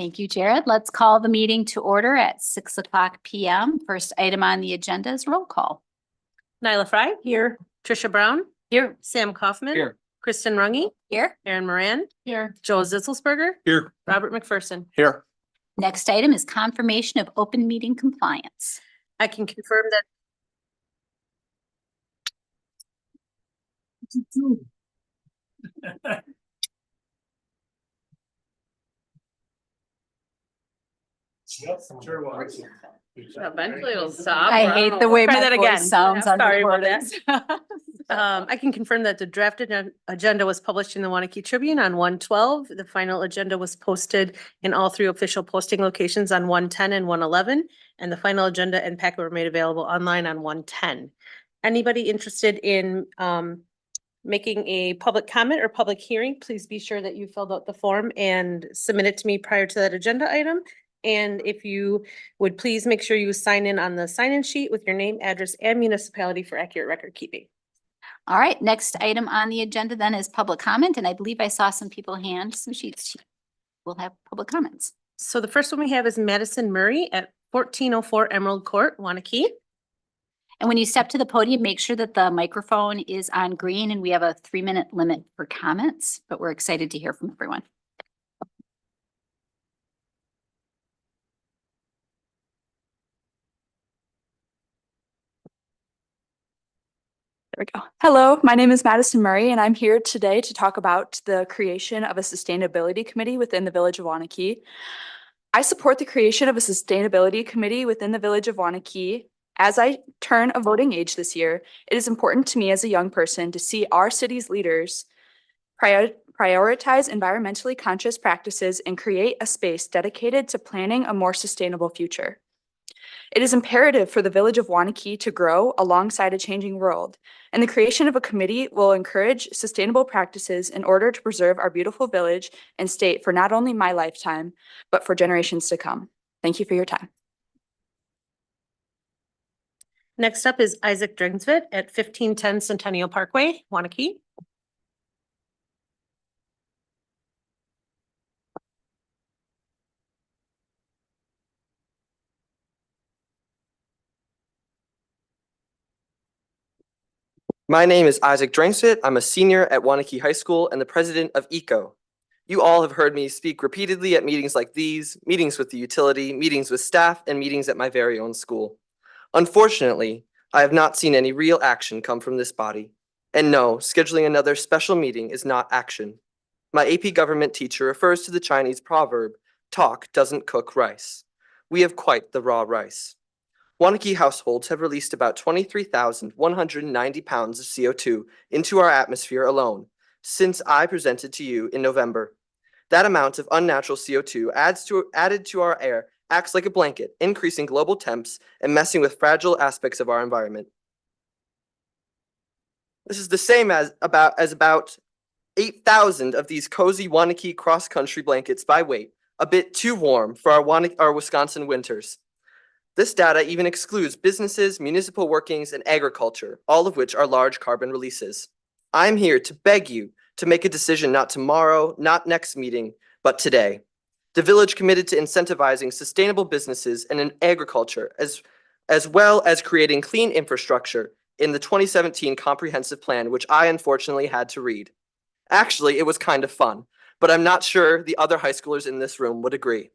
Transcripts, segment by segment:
Thank you, Jared. Let's call the meeting to order at 6:00 p.m. First item on the agenda is roll call. Nyla Fry. Here. Trisha Brown. Here. Sam Kaufman. Here. Kristen Runge. Here. Aaron Moran. Here. Joel Zitzelsberger. Here. Robert McPherson. Here. Next item is confirmation of open meeting compliance. I can confirm that eventually it'll stop. I hate the way Try my that voice again. sounds on Sorry about recordings. I can confirm that the drafted agenda was published in the Waunakee Tribune on 1/12. The final agenda was posted in all three official posting locations on 1/10 and 1/11. And the final agenda and packet were made available online on 1/10. Anybody interested in making a public comment or public hearing, please be sure that you filled out the form and submit it to me prior to that agenda item. And if you would please make sure you sign in on the sign-in sheet with your name, address, and municipality for accurate record keeping. All right, next item on the agenda then is public comment, and I believe I saw some people hand some sheets. We'll have public comments. So the first one we have is Madison Murray at 1404 Emerald Court, Waunakee. And when you step to the podium, make sure that the microphone is on green, and we have a 3-minute limit for comments, but we're excited to hear from everyone. There we go. Hello, my name is Madison Murray, and I'm here today to talk about the creation of a sustainability committee within the Village of Waunakee. I support the creation of a sustainability committee within the Village of Waunakee. As I turn a voting age this year, it is important to me as a young person to see our city's leaders prioritize environmentally conscious practices and create a space dedicated to planning a more sustainable future. It is imperative for the Village of Waunakee to grow alongside a changing world, and the creation of a committee will encourage sustainable practices in order to preserve our beautiful village and state for not only my lifetime, but for generations to come. Thank you for your time. Next up is Isaac Dringsvit at 1510 Centennial Parkway, Waunakee. My name is Isaac Dringsvit. I'm a senior at Waunakee High School and the president of ECO. You all have heard me speak repeatedly at meetings like these, meetings with the utility, meetings with staff, and meetings at my very own school. Unfortunately, I have not seen any real action come from this body. And no, scheduling another special meeting is not action. My AP government teacher refers to the Chinese proverb, talk doesn't cook rice. We have quite the raw rice. Waunakee households have released about 23,190 pounds of CO2 into our atmosphere alone since I presented to you in November. That amount of unnatural CO2 added to our air acts like a blanket, increasing global temps and messing with fragile aspects of our environment. This is the same as about 8,000 of these cozy Waunakee cross-country blankets by weight, a bit too warm for our Wisconsin winters. This data even excludes businesses, municipal workings, and agriculture, all of which are large carbon releases. I'm here to beg you to make a decision not tomorrow, not next meeting, but today. The village committed to incentivizing sustainable businesses and in agriculture, as well as creating clean infrastructure in the 2017 comprehensive plan, which I unfortunately had to read. Actually, it was kind of fun, but I'm not sure the other high schoolers in this room would agree.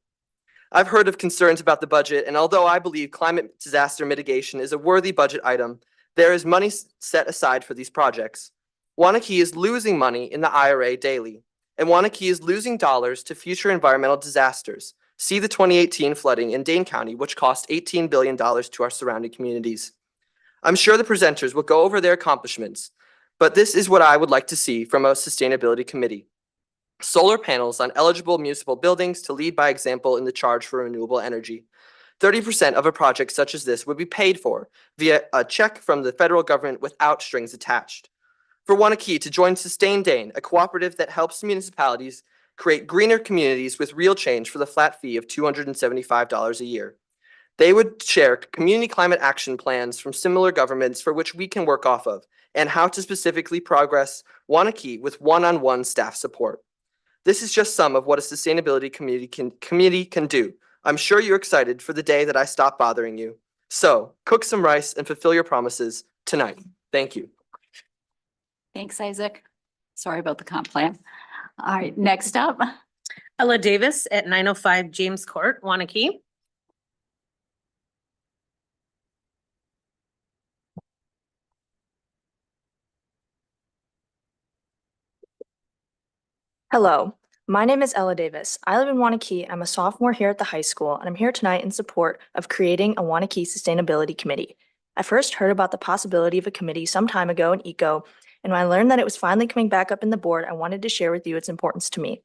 I've heard of concerns about the budget, and although I believe climate disaster mitigation is a worthy budget item, there is money set aside for these projects. Waunakee is losing money in the IRA daily, and Waunakee is losing dollars to future environmental disasters. See the 2018 flooding in Dane County, which cost $18 billion to our surrounding communities. I'm sure the presenters will go over their accomplishments, but this is what I would like to see from a sustainability committee. Solar panels on eligible municipal buildings to lead by example in the charge for renewable energy. 30% of a project such as this would be paid for via a check from the federal government without strings attached. For Waunakee to join Sustain Dane, a cooperative that helps municipalities create greener communities with real change for the flat fee of $275 a year. They would share community climate action plans from similar governments for which we can work off of, and how to specifically progress Waunakee with one-on-one staff support. This is just some of what a sustainability committee can do. I'm sure you're excited for the day that I stop bothering you. So cook some rice and fulfill your promises tonight. Thank you. Thanks, Isaac. Sorry about the comp plan. All right, next up. Ella Davis at 905 James Court, Waunakee. Hello, my name is Ella Davis. I live in Waunakee. I'm a sophomore here at the high school, and I'm here tonight in support of creating a Waunakee Sustainability Committee. I first heard about the possibility of a committee some time ago in ECO, and when I learned that it was finally coming back up in the board, I wanted to share with you its importance to me.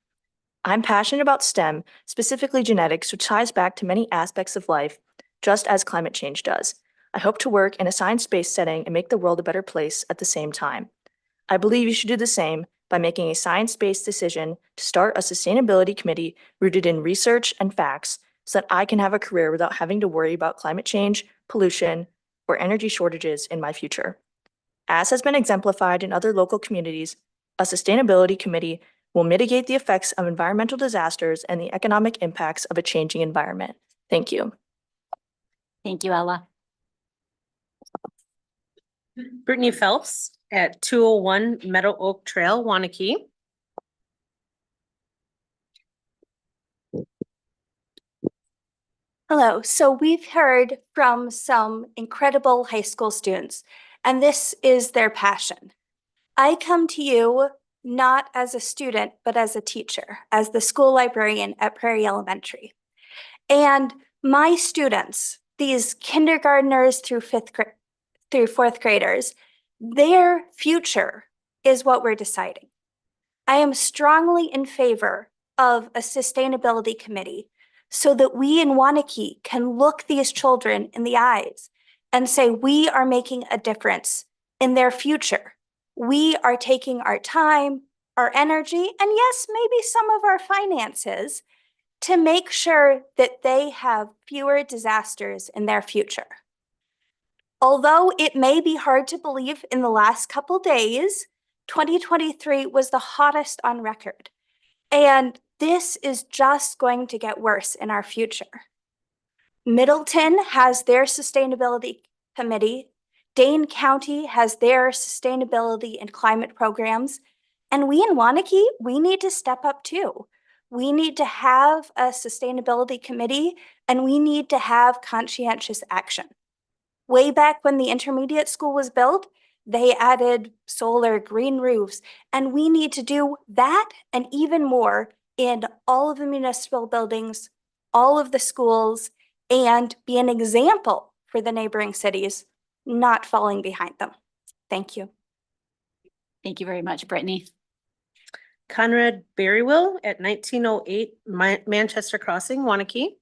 I'm passionate about STEM, specifically genetics, which ties back to many aspects of life, just as climate change does. I hope to work in a science-based setting and make the world a better place at the same time. I believe you should do the same by making a science-based decision to start a sustainability committee rooted in research and facts so that I can have a career without having to worry about climate change, pollution, or energy shortages in my future. As has been exemplified in other local communities, a sustainability committee will mitigate the effects of environmental disasters and the economic impacts of a changing environment. Thank you. Thank you, Ella. Brittany Phelps at 201 Meadow Oak Trail, Waunakee. Hello. So we've heard from some incredible high school students, and this is their passion. I come to you not as a student, but as a teacher, as the school librarian at Prairie Elementary. And my students, these kindergartners through fourth graders, their future is what we're deciding. I am strongly in favor of a sustainability committee so that we in Waunakee can look these children in the eyes and say, we are making a difference in their future. We are taking our time, our energy, and yes, maybe some of our finances to make sure that they have fewer disasters in their future. Although it may be hard to believe, in the last couple days, 2023 was the hottest on record. And this is just going to get worse in our future. Middleton has their sustainability committee. Dane County has their sustainability and climate programs. And we in Waunakee, we need to step up too. We need to have a sustainability committee, and we need to have conscientious action. Way back when the intermediate school was built, they added solar, green roofs, and we need to do that and even more in all of the municipal buildings, all of the schools, and be an example for the neighboring cities, not falling behind them. Thank you. Thank you very much, Brittany. Conrad Berrywill at 1908 Manchester Crossing, Waunakee.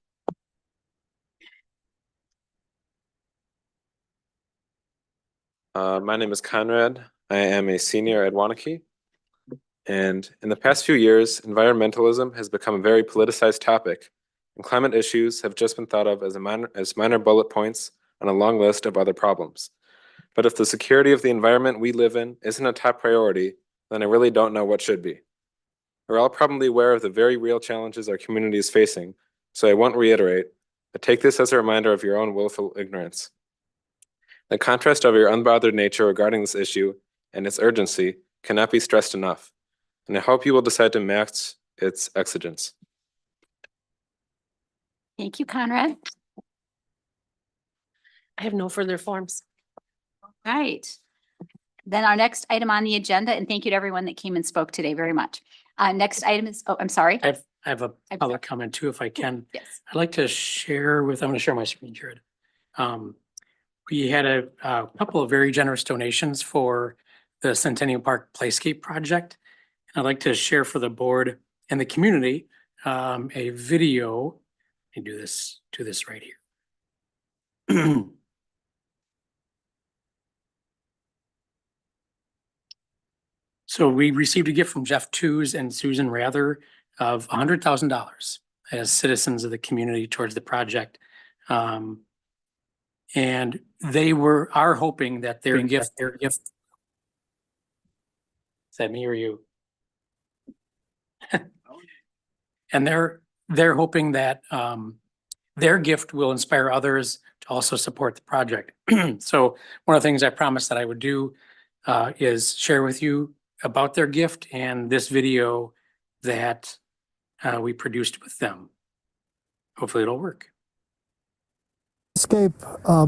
My name is Conrad. I am a senior at Waunakee. And in the past few years, environmentalism has become a very politicized topic, and climate issues have just been thought of as minor bullet points on a long list of other problems. But if the security of the environment we live in isn't a top priority, then I really don't know what should be. We're all probably aware of the very real challenges our community is facing, so I won't reiterate, but take this as a reminder of your own willful ignorance. The contrast of your unbothered nature regarding this issue and its urgency cannot be stressed enough, and I hope you will decide to match its exigence. Thank you, Conrad. I have no further forms. All right. Then our next item on the agenda, and thank you to everyone that came and spoke today very much. Next item is, oh, I'm sorry. I have a I'm public comment too, if I can. Yes. I'd like to share with, I'm going to share my screen, Jared. We had a couple of very generous donations for the Centennial Park Playscape project. I'd like to share for the board and the community a video. Let me do this right here. So we received a gift from Jeff Tews and Susan Rather of $100,000 as citizens of the community towards the project. And they are hoping that their gift. Is that me or you? And they're hoping that their gift will inspire others to also support the project. So one of the things I promised that I would do is share with you about their gift and this video that we produced with them. Hopefully it'll work. Escape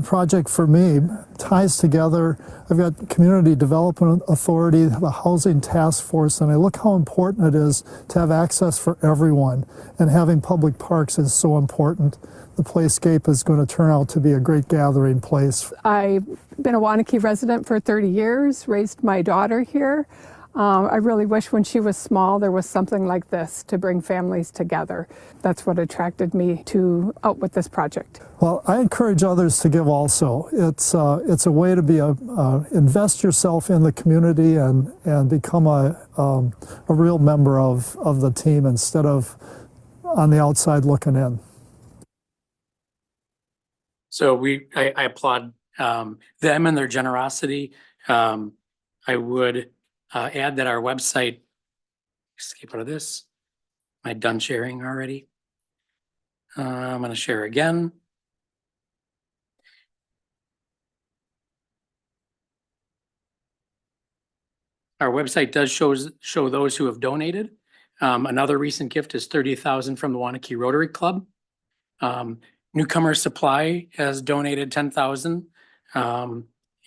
project for me ties together. I've got Community Development Authority, the Housing Task Force, and I look how important it is to have access for everyone. And having public parks is so important. The Playscape is going to turn out to be a great gathering place. I've been a Waunakee resident for 30 years, raised my daughter here. I really wish when she was small there was something like this to bring families together. That's what attracted me to out with this project. Well, I encourage others to give also. It's a way to invest yourself in the community and become a real member of the team instead of on the outside looking in. So I applaud them and their generosity. I would add that our website, escape out of this. Am I done sharing already? I'm going to share again. Our website does show those who have donated. Another recent gift is $30,000 from the Waunakee Rotary Club. Newcomer Supply has donated $10,000.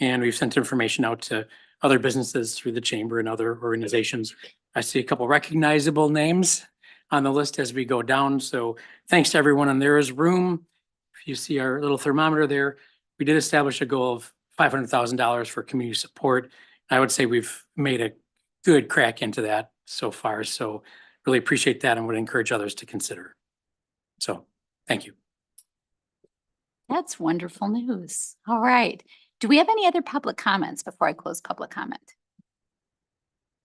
And we've sent information out to other businesses through the chamber and other organizations. I see a couple recognizable names on the list as we go down. So thanks to everyone. And there is room. If you see our little thermometer there, we did establish a goal of $500,000 for community support. I would say we've made a good crack into that so far. So really appreciate that and would encourage others to consider. So thank you. That's wonderful news. All right. Do we have any other public comments before I close public comment?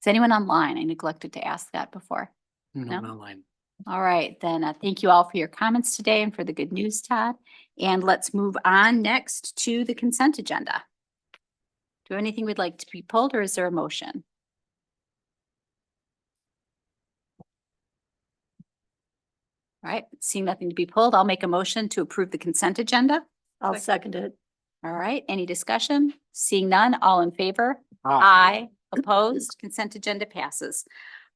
Is anyone online? I neglected to ask that before. No, No? online. All right, then thank you all for your comments today and for the good news, Todd. And let's move on next to the consent agenda. Do we have anything we'd like to be pulled or is there a motion? All right, seeing nothing to be pulled, I'll make a motion to approve the consent agenda. I'll second it. All right, any discussion? Seeing none, all in favor? Aye. Opposed? Consent agenda passes.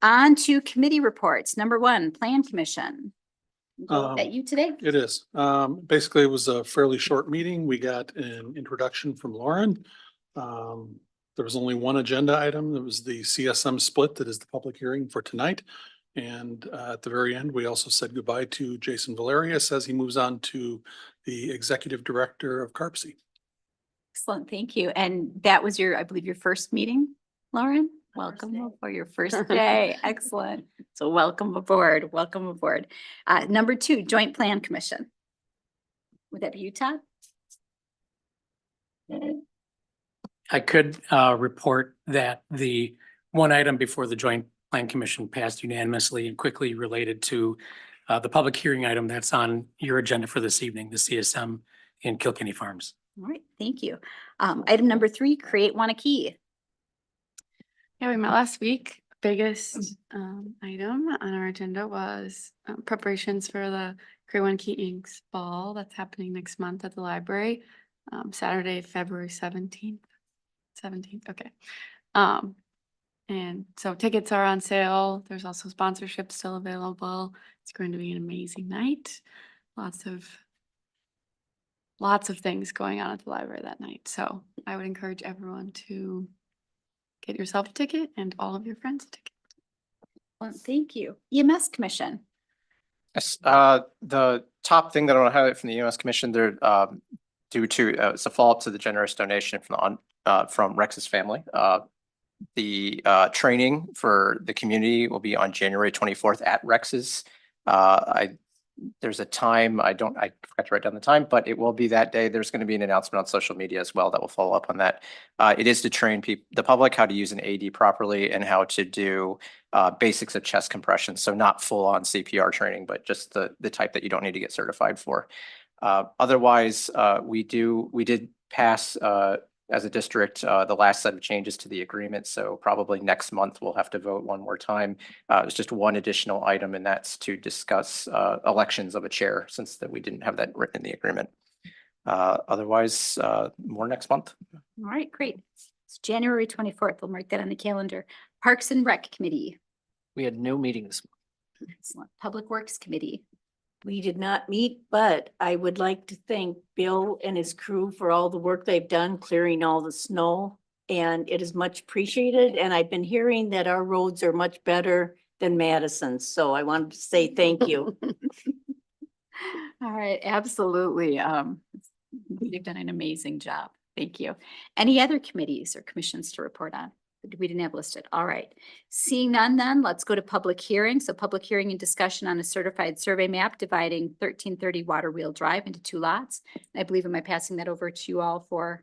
On to committee reports. Number 1, Plan Commission. Is that you today? It is. Basically, it was a fairly short meeting. We got an introduction from Lauren. There was only one agenda item. There was the CSM split that is the public hearing for tonight. And at the very end, we also said goodbye to Jason Valerius as he moves on to the executive director of CARPC. Excellent, thank you. And that was I believe your first meeting, Lauren? Welcome for your first day. Excellent. So welcome aboard, welcome aboard. Number 2, Joint Plan Commission. Would that be you, Todd? I could report that the one item before the Joint Plan Commission passed unanimously and quickly related to the public hearing item that's on your agenda for this evening, the CSM in Kilkenny Farms. All right, thank you. Item number 3, Create Waunakee. Yeah, we met last week. Biggest item on our agenda was preparations for the Create Waunakee Inc.'s ball that's happening next month at the library, Saturday, February 17th. 17th, okay. And so tickets are on sale. There's also sponsorship still available. It's going to be an amazing night. Lots of things going on at the library that night. So I would encourage everyone to get yourself a ticket and all of your friends a ticket. Well, thank you. EMS Commission. Yes, the top thing that I want to highlight from the EMS Commission, they're due to it's a follow-up to the generous donation from Rex's family. The training for the community will be on January 24th at Rex's. There's a time, I forgot to write down the time, but it will be that day. There's going to be an announcement on social media as well that will follow up on that. It is to train the public how to use an AED properly and how to do basics of chest compression. So not full on CPR training, but just the type that you don't need to get certified for. Otherwise, we did pass as a district, the last set of changes to the agreement. So probably next month, we'll have to vote one more time. It's just one additional item, and that's to discuss elections of a chair, since that we didn't have that written in the agreement. Otherwise, more next month. All right, great. It's January 24th. We'll mark that on the calendar. Parks and Rec Committee. We had no meetings. Excellent. Public Works Committee. We did not meet, but I would like to thank Bill and his crew for all the work they've done clearing all the snow. And it is much appreciated. And I've been hearing that our roads are much better than Madison's. So I wanted to say thank you. All right, absolutely. They've done an amazing job. Thank you. Any other committees or commissions to report on? We didn't have listed. All right. Seeing none then, let's go to public hearing. So public hearing and discussion on a certified survey map dividing 1330 Water Wheel Drive into 2 lots. I believe, am I passing that over to you all for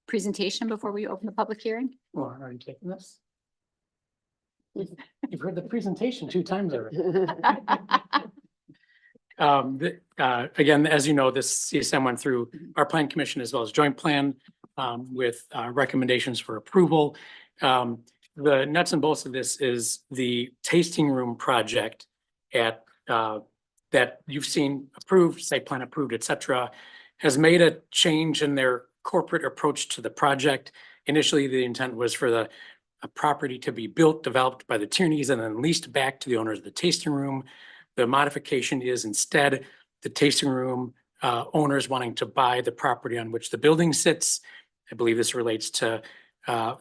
presentation before we open the public hearing? Well, are you taking this? You've heard the presentation 2 times already. Again, as you know, this CSM went through our plan commission as well as joint plan with recommendations for approval. The nuts and bolts of this is the tasting room project at that you've seen approved, site plan approved, et cetera, has made a change in their corporate approach to the project. Initially, the intent was for the property to be built, developed by the Tierneys and then leased back to the owners of the tasting room. The modification is instead the tasting room owners wanting to buy the property on which the building sits. I believe this relates to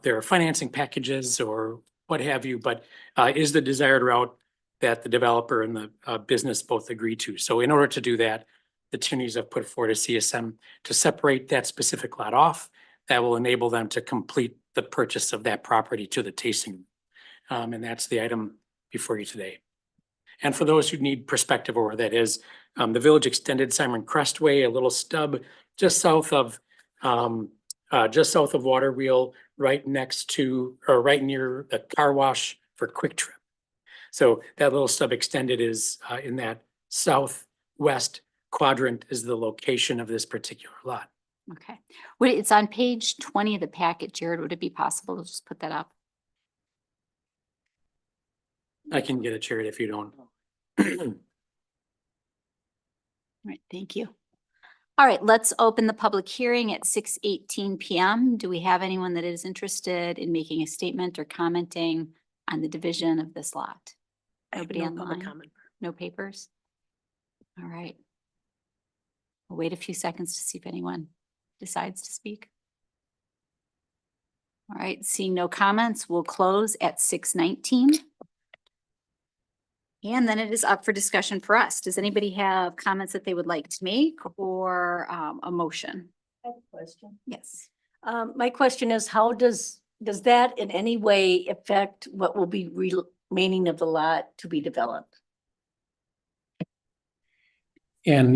their financing packages or what have you, but is the desired route that the developer and the business both agree to. So in order to do that, the Tierneys have put forward a CSM to separate that specific lot off. That will enable them to complete the purchase of that property to the tasting room. And that's the item before you today. And for those who need perspective or where that is, the village extended Simon Crestway, a little stub just south of Water Wheel, right next to, or right near the car wash for Quick Trip. So that little stub extended is in that southwest quadrant is the location of this particular lot. Okay. Wait, it's on page 20 of the packet, Jared. Would it be possible to just put that up? I can get it, Jared, if you don't. All right, thank you. All right, let's open the public hearing at 6:18 p.m. Do we have anyone that is interested in making a statement or commenting on the division of this lot? Nobody No online? public comment. No papers? All right. We'll wait a few seconds to see if anyone decides to speak. All right, seeing no comments, we'll close at 6:19. And then it is up for discussion for us. Does anybody have comments that they would like to make or a motion? I have a question. Yes. My question is, how does that in any way affect what will be remaining of the lot to be developed? And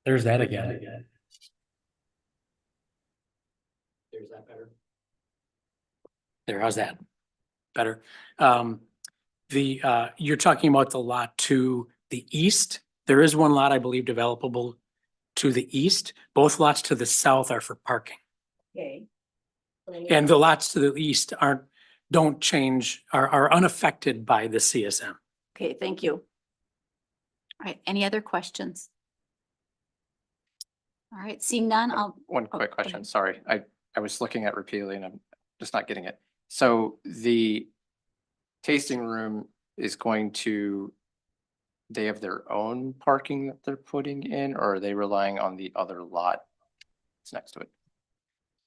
there's that again. There's that better. There, how's that? Better. You're talking about the lot to the east. There is one lot, I believe, developable to the east. Both lots to the south are for parking. Okay. And the lots to the east don't change, are unaffected by the CSM. Okay, thank you. All right, any other questions? All right, seeing none, I'll. One oh, quick go question, ahead. sorry. I was looking at repeatedly and I'm just not getting it. So the tasting room is going to, they have their own parking that they're putting in, or are they relying on the other lot that's next to it?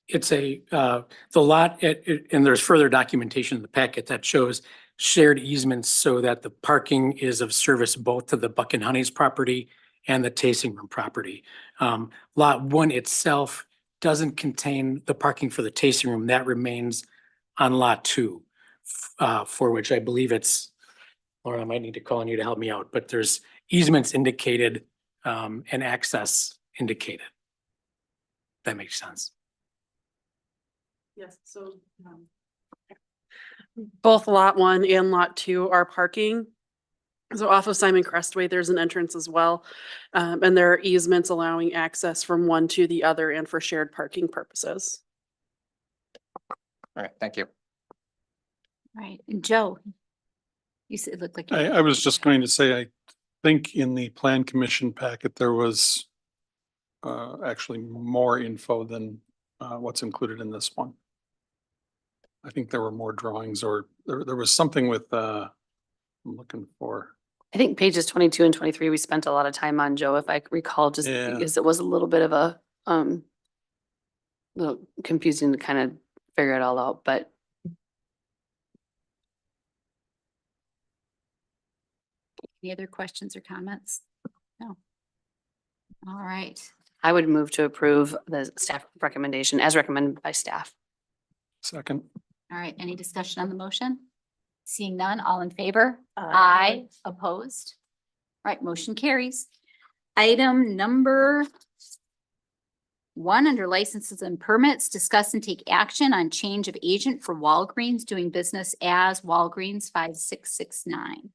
It's the lot, and there's further documentation in the packet that shows shared easements so that the parking is of service both to the Buck and Honey's property and the tasting room property. Lot 1 itself doesn't contain the parking for the tasting room. That remains on lot 2, for which I believe it's, or I might need to call on you to help me out, but there's easements indicated and access indicated. That makes sense. Yes, so both lot 1 and lot 2 are parking. So off of Simon Crestway, there's an entrance as well. And there are easements allowing access from one to the other and for shared parking purposes. All right, thank you. Right, and Joe? You said it looked like. I was just going to say, I think in the plan commission packet, there was actually more info than what's included in this one. I think there were more drawings, or there was something with, I'm looking for. I think pages 22 and 23, we spent a lot of time on, Joe, if I recall, just Yeah. because it was a little bit of a, little confusing to kind of figure it all out, but Any other questions or comments? No. All right, I would move to approve the staff recommendation as recommended by staff. Second. all right. Any discussion on the motion? Seeing none, all in favor? Aye. Opposed? All right, motion carries. Item number 1 under licenses and permits, discuss and take action on change of agent for Walgreens doing business as Walgreens 5669.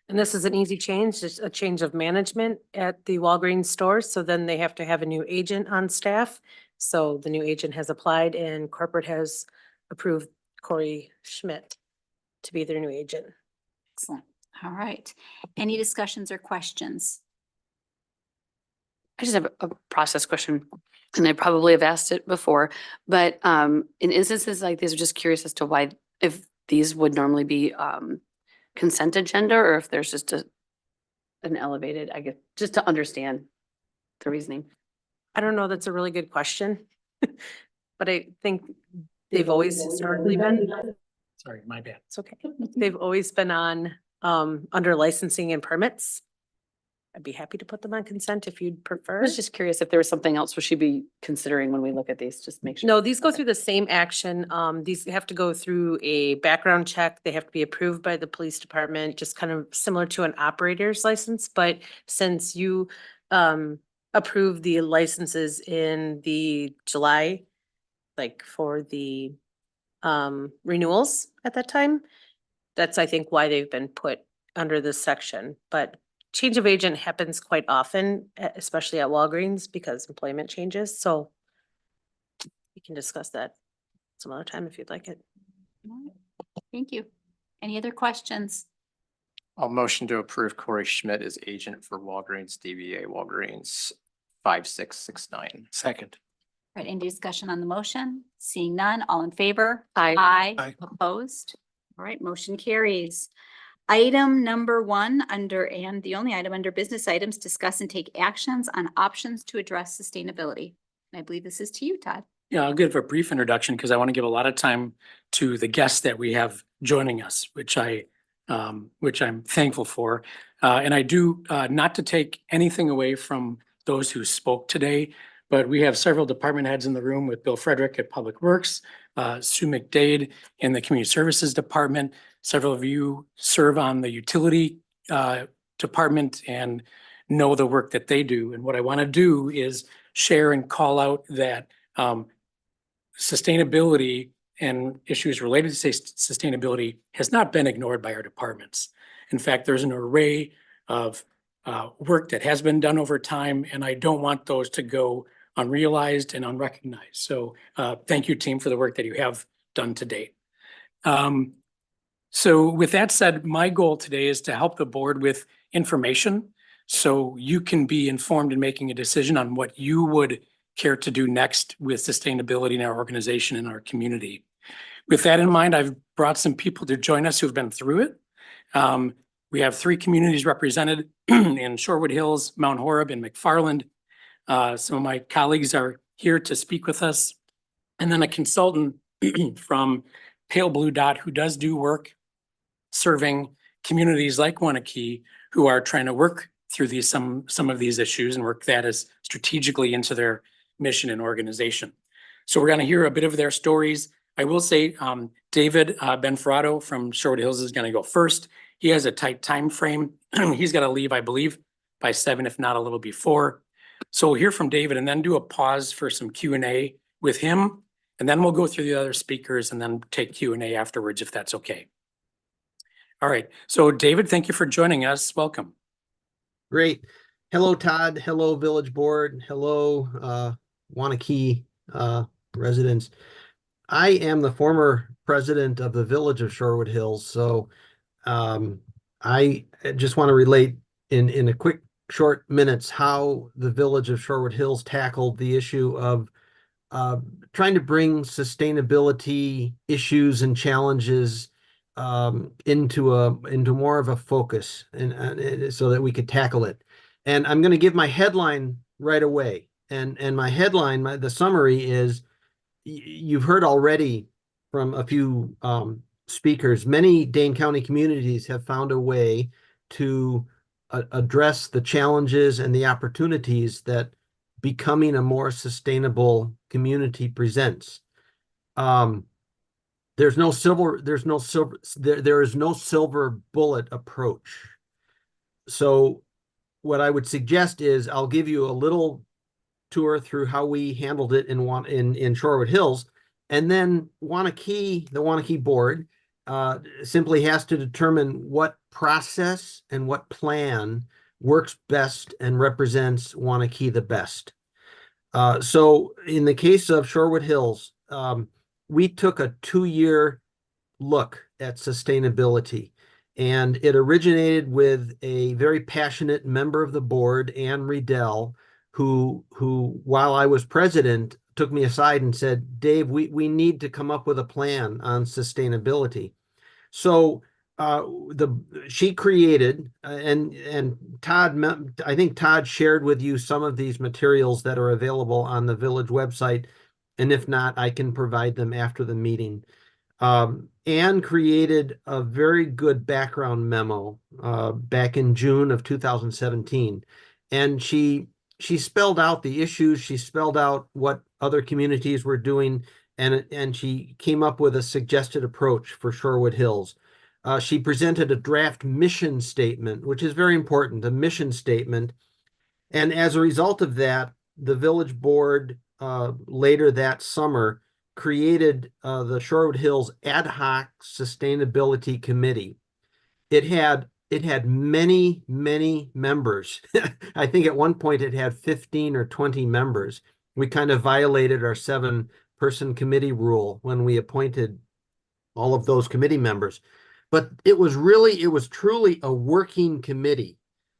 And this is an easy change, just a change of management at the Walgreens stores. So then they have to have a new agent on staff. So the new agent has applied and corporate has approved Corey Schmidt to be their new agent. Excellent. All right. Any discussions or questions? I just have a process question, and I probably have asked it before, but in instances like these, I'm just curious as to why, if these would normally be consent agenda, or if there's just an elevated, I guess, just to understand the reasoning. I don't know, that's a really good question. But I think they've always historically been, Sorry, my bad. it's okay. They've always been on under licensing and permits. I'd be happy to put them on consent if you'd I prefer. was just curious if there was something else we should be considering when we look at these, just make sure. No, these go through the same action. These have to go through a background check. They have to be approved by the police department, just kind of similar to an operator's license. But since you approved the licenses in the July, like for the renewals at that time, that's, I think, why they've been put under this section. But change of agent happens quite often, especially at Walgreens, because employment changes. So we can discuss that some other time if you'd like it. All right. Thank you. Any other questions? I'll motion to approve Corey Schmidt as agent for Walgreens DBA Walgreens 5669. Second. All right, any discussion on the motion? Seeing none, all in favor? Aye. Aye. Opposed? All right, motion carries. Item number 1 under, and the only item under business items, discuss and take actions on options to address sustainability. And I believe this is to you, Todd. Yeah, I'll give a brief introduction because I want to give a lot of time to the guests that we have joining us, which I'm thankful for. And I do, not to take anything away from those who spoke today, but we have several department heads in the room with Bill Frederick at Public Works, Sue McDade in the Community Services Department. Several of you serve on the utility department and know the work that they do. And what I want to do is share and call out that sustainability and issues related to sustainability has not been ignored by our departments. In fact, there's an array of work that has been done over time, and I don't want those to go unrealized and unrecognized. So thank you, team, for the work that you have done to date. So with that said, my goal today is to help the board with information so you can be informed in making a decision on what you would care to do next with sustainability in our organization and our community. With that in mind, I've brought some people to join us who've been through it. We have 3 communities represented in Shorewood Hills, Mount Horeb, and McFarland. Some of my colleagues are here to speak with us. And then a consultant from Pale Blue Dot who does do work serving communities like Waunakee who are trying to work through these some of these issues and work that as strategically into their mission and organization. So we're going to hear a bit of their stories. I will say David Benfrado from Shorewood Hills is going to go first. He has a tight time frame. He's got to leave, I believe, by 7, if not a little before. So we'll hear from David and then do a pause for some Q&A with him. And then we'll go through the other speakers and then take Q&A afterwards, if that's okay. All right. So David, thank you for joining us. Welcome. Great. Hello, Todd. Hello, Village Board. Hello, Waunakee residents. I am the former president of the Village of Shorewood Hills, so I just want to relate in a quick short minutes how the Village of Shorewood Hills tackled the issue of trying to bring sustainability issues and challenges into more of a focus and so that we could tackle it. And I'm going to give my headline right away. And my headline, the summary is, you've heard already from a few speakers, many Dane County communities have found a way to address the challenges and the opportunities that becoming a more sustainable community presents. There is no silver bullet approach. So what I would suggest is I'll give you a little tour through how we handled it in Shorewood Hills, and then the Waunakee board simply has to determine what process and what plan works best and represents Waunakee the best. So in the case of Shorewood Hills, we took a 2-year look at sustainability, and it originated with a very passionate member of the board, Ann Riedel, who while I was president, took me aside and said, Dave, we need to come up with a plan on sustainability. So she created, and Todd, I think Todd shared with you some of these materials that are available on the village website. And if not, I can provide them after the meeting. Anne created a very good background memo back in June of 2017. And she spelled out the issues, she spelled out what other communities were doing, and she came up with a suggested approach for Shorewood Hills. She presented a draft mission statement, which is very important, a mission statement. And as a result of that, the village board later that summer created the Shorewood Hills Ad Hoc Sustainability Committee. It had many, many members. I think at one point it had 15 or 20 members. We kind of violated our 7-person committee rule when we appointed all of those committee members. But it was truly a working committee.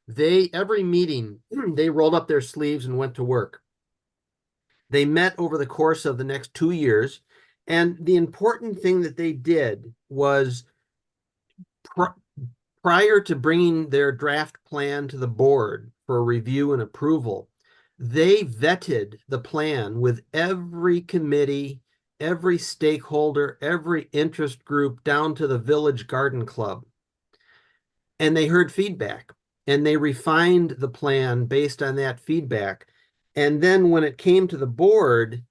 Every meeting, they rolled up their sleeves and went to work. They met over the course of the next 2 years. And the important thing that they did was prior to bringing their draft plan to the board for review and approval, they vetted the plan with every committee, every stakeholder, every interest group, down to the village garden club. And they heard feedback, and they refined the plan based on that feedback. And then when it came to the board,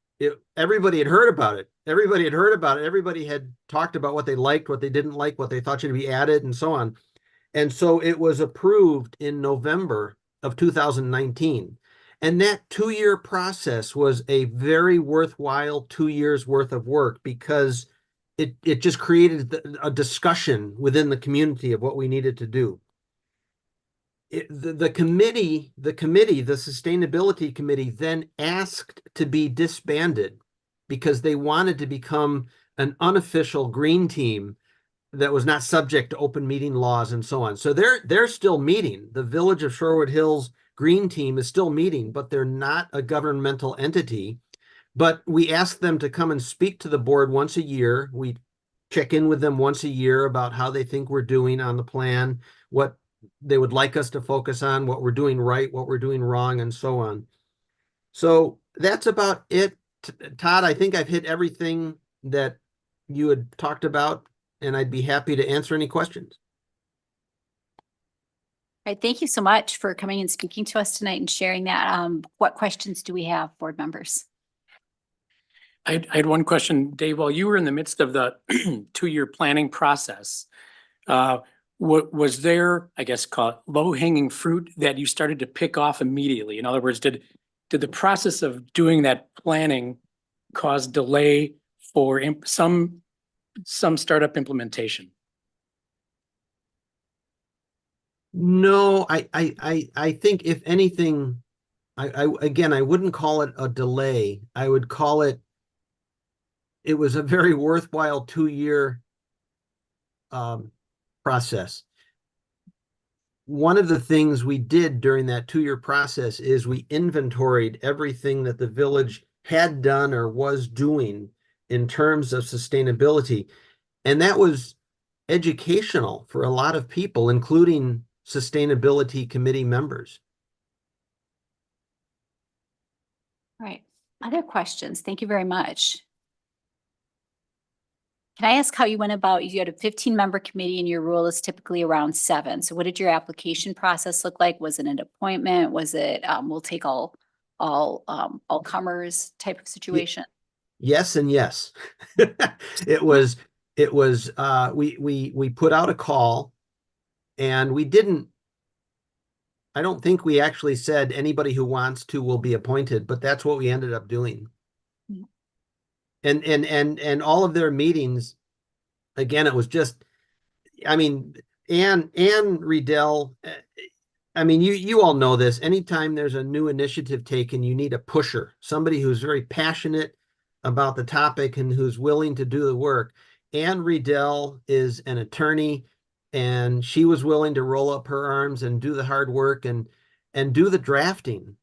everybody had heard about it. Everybody had talked about what they liked, what they didn't like, what they thought should be added, and so on. And so it was approved in November of 2019. And that 2-year process was a very worthwhile 2 years worth of work, because it just created a discussion within the community of what we needed to do. The sustainability committee then asked to be disbanded because they wanted to become an unofficial green team that was not subject to open meeting laws and so on. So they're still meeting. The Village of Shorewood Hills Green Team is still meeting, but they're not a governmental entity. But we ask them to come and speak to the board once a year. We check in with them once a year about how they think we're doing on the plan, what they would like us to focus on, what we're doing right, what we're doing wrong, and so on. So that's about it. Todd, I think I've hit everything that you had talked about, and I'd be happy to answer any questions. All right, thank you so much for coming and speaking to us tonight and sharing that. What questions do we have, board members? I had one question, Dave. While you were in the midst of the 2-year planning process, what was there, I guess, called low-hanging fruit that you started to pick off immediately? In other words, did the process of doing that planning cause delay for some startup implementation? No, I think if anything, again, I wouldn't call it a delay. I would call it, it was a very worthwhile 2-year process. One of the things we did during that 2-year process is we inventoried everything that the village had done or was doing in terms of sustainability. And that was educational for a lot of people, including sustainability committee members. All right. Other questions? Thank you very much. Can I ask how you went about, you had a 15-member committee and your rule is typically around 7. So what did your application process look like? Was it an appointment? Was it, we'll take all comers type of situation? Yes and yes. It was, we put out a call and I don't think we actually said anybody who wants to will be appointed, but that's what we ended up doing. And all of their meetings, again, it was just, I mean, Ann Riedel, I mean, you all know this. Anytime there's a new initiative taken, you need a pusher, somebody who's very passionate about the topic and who's willing to do the work. Ann Riedel is an attorney, and she was willing to roll up her arms and do the hard work and do the drafting,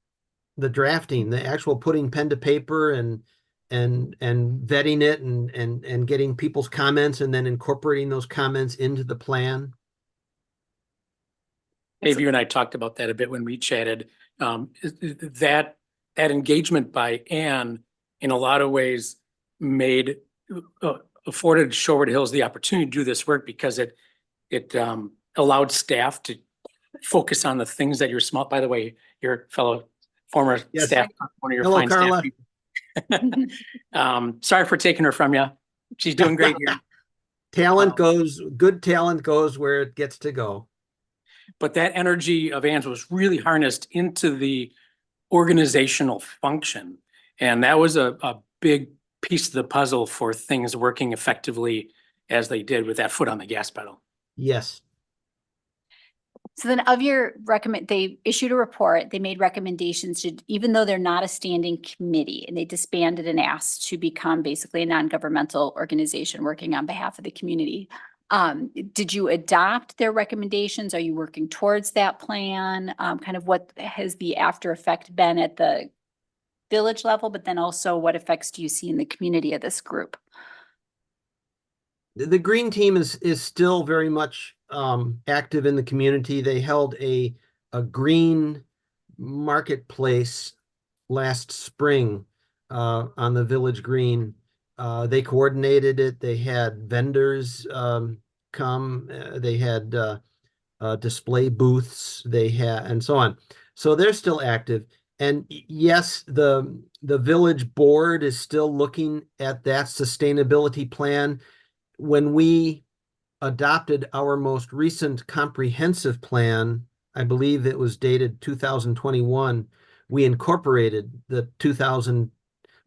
the actual putting pen to paper and vetting it and getting people's comments and then incorporating those comments into the plan. Dave, you and I talked about that a bit when we chatted. That engagement by Anne, in a lot of ways, afforded Shorewood Hills the opportunity to do this work because it allowed staff to focus on the things that you're small. By the way, your fellow former staff, one of your Hello, fine Carla. staff. Sorry for taking her from you. She's doing great here. Good talent goes where it gets to go. But that energy of Ann's was really harnessed into the organizational function. And that was a big piece of the puzzle for things working effectively as they did with that foot on the gas pedal. Yes. So then they issued a report, they made recommendations to, even though they're not a standing committee, and they disbanded and asked to become basically a non-governmental organization working on behalf of the community. Did you adopt their recommendations? Are you working towards that plan? Kind of what has the after effect been at the village level, but then also what effects do you see in the community of this group? The Green Team is still very much active in the community. They held a green marketplace last spring on the village green. They coordinated it. They had vendors come. They had display booths. They had, and so on. So they're still active. And yes, the village board is still looking at that sustainability plan. When we adopted our most recent comprehensive plan, I believe it was dated 2021, we incorporated the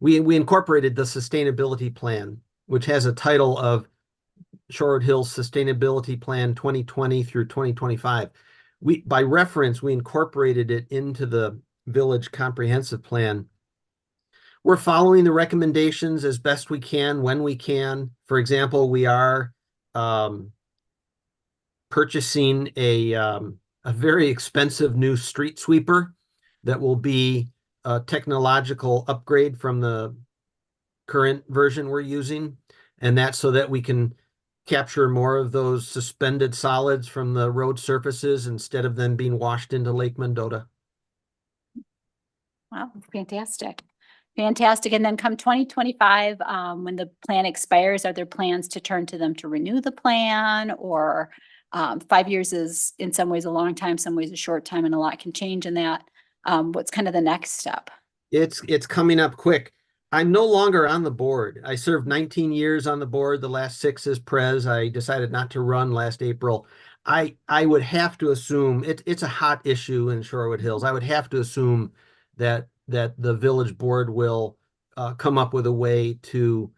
sustainability plan, which has a title of Shorewood Hills Sustainability Plan 2020 through 2025. By reference, we incorporated it into the village comprehensive plan. We're following the recommendations as best we can when we can. For example, we are purchasing a very expensive new street sweeper that will be a technological upgrade from the current version we're using. And that's so that we can capture more of those suspended solids from the road surfaces instead of them being washed into Lake Mendota. Wow, fantastic. Fantastic. And then come 2025, when the plan expires, are there plans to turn to them to renew the plan? Or 5 years is in some ways a long time, some ways a short time, and a lot can change in that. What's kind of the next step? It's coming up quick. I'm no longer on the board. I served 19 years on the board, the last 6 as pres. I decided not to run last April. I would have to assume it's a hot issue in Shorewood Hills. I would have to assume that the village board will come up with a way to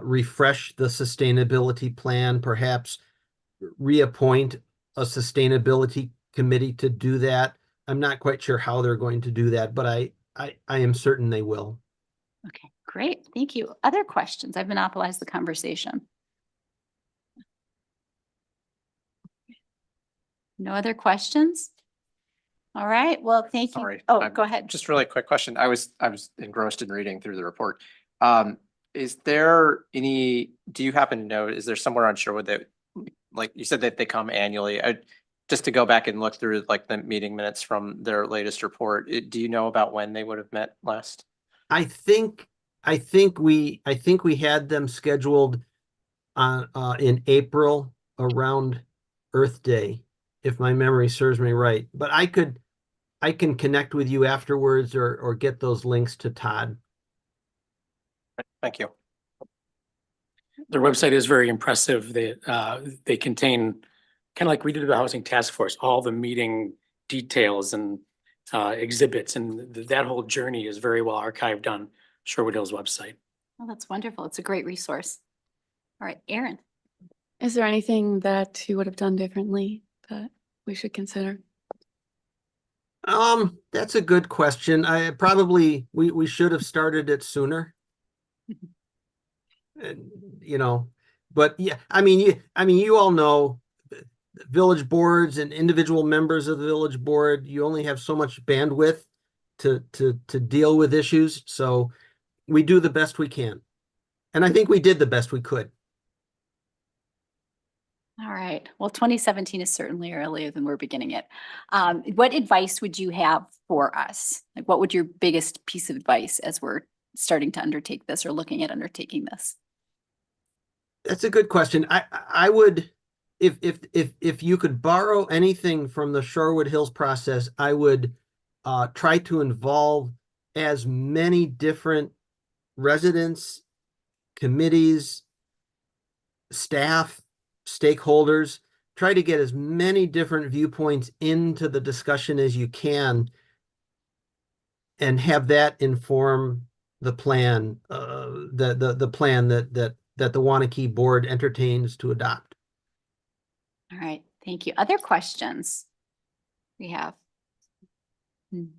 refresh the sustainability plan, perhaps reappoint a sustainability committee to do that. I'm not quite sure how they're going to do that, but I am certain they will. Okay, great. Thank you. Other questions? I've monopolized the conversation. No other questions? All right, well, thank you. Sorry, Oh, go ahead. Just really quick question. I was engrossed in reading through the report. Is there any, do you happen to know, is there somewhere on Sherwood that, like you said that they come annually? Just to go back and look through like the meeting minutes from their latest report, do you know about when they would have met last? I think we had them scheduled in April around Earth Day, if my memory serves me right. But I can connect with you afterwards or get those links to Todd. Thank you. Their website is very impressive. They contain, kind of like we did the Housing Task Force, all the meeting details and exhibits, and that whole journey is very well archived on Sherwood Hills website. Oh, that's wonderful. It's a great resource. All right, Erin. Is there anything that you would have done differently that we should consider? That's a good question. We should have started it sooner. And, but yeah, you all know village boards and individual members of the village board, you only have so much bandwidth to deal with issues. So we do the best we can. And I think we did the best we could. All right. Well, 2017 is certainly earlier than we're beginning it. What advice would you have for us? Like, what would your biggest piece of advice as we're starting to undertake this or looking at undertaking this? That's a good question. I would, if you could borrow anything from the Sherwood Hills process, I would try to involve as many different residents, committees, staff, stakeholders. Try to get as many different viewpoints into the discussion as you can and have that inform the plan, the plan that the Waunakee board entertains to adopt. All right. Thank you. Other questions? We have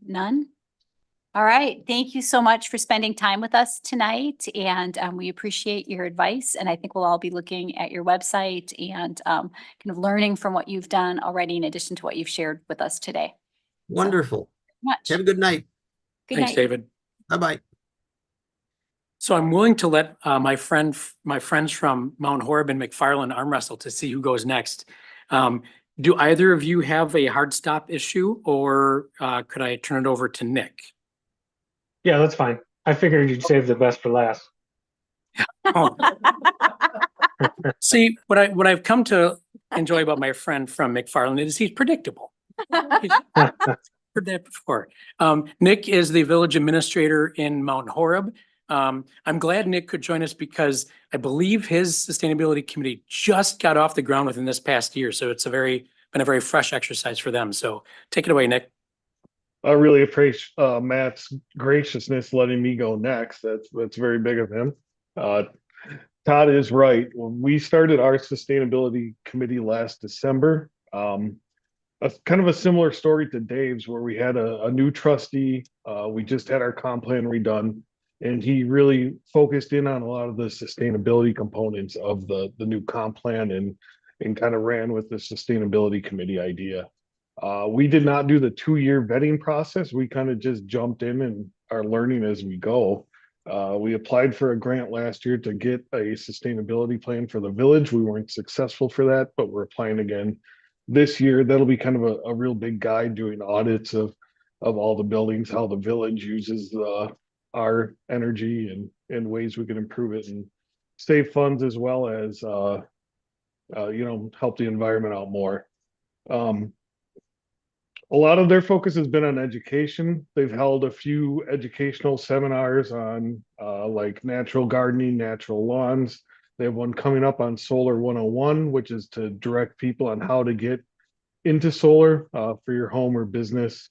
none? All right. Thank you so much for spending time with us tonight. And we appreciate your advice. And I think we'll all be looking at your website and kind of learning from what you've done already, in addition to what you've shared with us today. Wonderful. Much. Have a good night. Good Thanks, night. David. Bye-bye. So I'm willing to let my friends from Mount Horeb and McFarland arm wrestle to see who goes next. Do either of you have a hard stop issue, or could I turn it over to Nick? Yeah, that's fine. I figured you'd save the best for last. Oh. See, what I've come to enjoy about my friend from McFarland is he's predictable. Heard that before. Nick is the village administrator in Mount Horeb. I'm glad Nick could join us because I believe his sustainability committee just got off the ground within this past year. So it's been a very fresh exercise for them. So take it away, Nick. I really appreciate Matt's graciousness letting me go next. That's very big of him. Todd is right. When we started our sustainability committee last December, a kind of a similar story to Dave's, where we had a new trustee. We just had our comp plan redone, and he really focused in on a lot of the sustainability components of the new comp plan and kind of ran with the sustainability committee idea. We did not do the 2-year vetting process. We kind of just jumped in and are learning as we go. We applied for a grant last year to get a sustainability plan for the village. We weren't successful for that, but we're applying again this year. That'll be kind of a real big guide, doing audits of all the buildings, how the village uses our energy and ways we can improve it and save funds, as well as help the environment out more. A lot of their focus has been on education. They've held a few educational seminars on like natural gardening, natural lawns. They have one coming up on Solar 101, which is to direct people on how to get into solar for your home or business.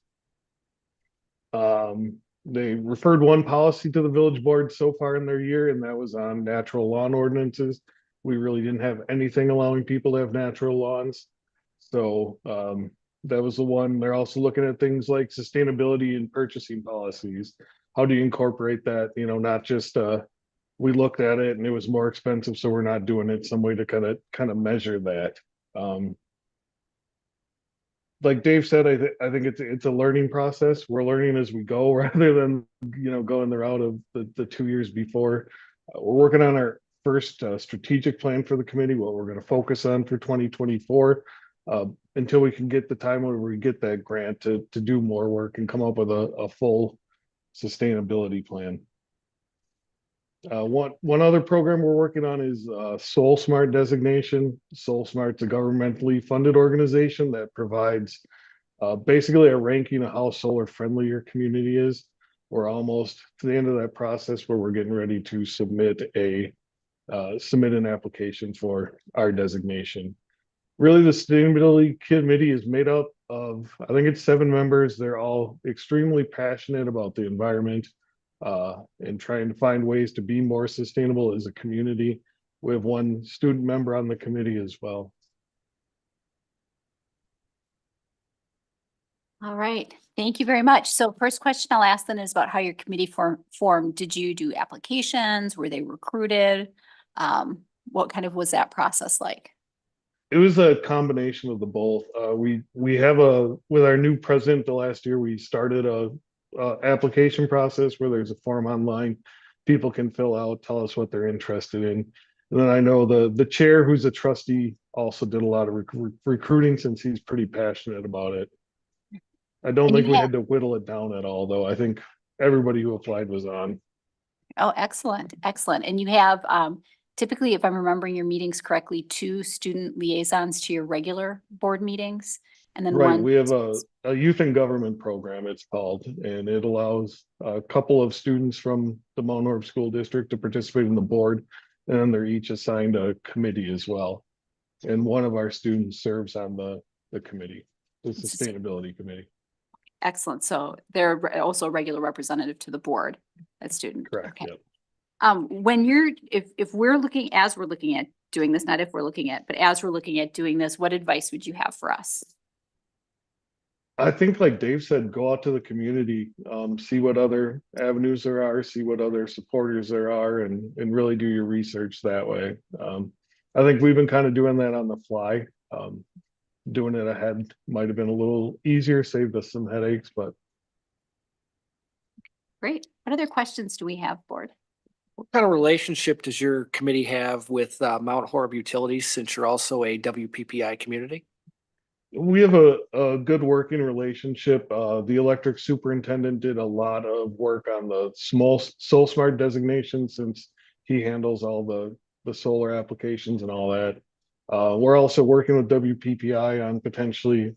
They referred one policy to the village board so far in their year, and that was on natural lawn ordinances. We really didn't have anything allowing people to have natural lawns. So that was the one. They're also looking at things like sustainability and purchasing policies. How do you incorporate that? You know, not just we looked at it and it was more expensive, so we're not doing it. Some way to kind of measure that. Like Dave said, I think it's a learning process. We're learning as we go rather than, you know, going the route of the 2 years before. We're working on our first strategic plan for the committee, what we're going to focus on for 2024, until we can get the time where we get that grant to do more work and come up with a full sustainability plan. One other program we're working on is Soul Smart designation. Soul Smart's a governmentally funded organization that provides basically a ranking of how solar friendly your community is. We're almost to the end of that process where we're getting ready to submit an application for our designation. Really, the sustainability committee is made up of, I think it's 7 members. They're all extremely passionate about the environment and trying to find ways to be more sustainable as a community. We have 1 student member on the committee as well. All right, thank you very much. So first question I'll ask then is about how your committee formed. Did you do applications? Were they recruited? What kind of was that process like? It was a combination of the both. We have with our new president the last year, we started a application process where there's a form online people can fill out, tell us what they're interested in. And then I know the chair, who's a trustee, also did a lot of recruiting since he's pretty passionate about it. I don't think we had to whittle it down at all, though. I think everybody who applied was on. Oh, excellent, excellent. And you have typically, if I'm remembering your meetings correctly, 2 student liaisons to your regular board meetings, and then Right, one. we have a youth and government program, it's called, and it allows a couple of students from the Mount Orab School District to participate in the board, and then they're each assigned a committee as well. And one of our students serves on the committee, the sustainability committee. Excellent. So they're also a regular representative to the board, that student. Correct. Okay. Yep. When if we're looking, as we're looking at doing this, not if we're looking at, but as we're looking at doing this, what advice would you have for us? I think, like Dave said, go out to the community, see what other avenues there are, see what other supporters there are, and really do your research that way. I think we've been kind of doing that on the fly. Doing it ahead might have been a little easier, saved us some headaches, but. Great. What other questions do we have, board? What kind of relationship does your committee have with Mount Horeb Utilities, since you're also a WPPI community? We have a good working relationship. The electric superintendent did a lot of work on the Soul Smart designation since he handles all the solar applications and all that. We're also working with WPPI on potentially,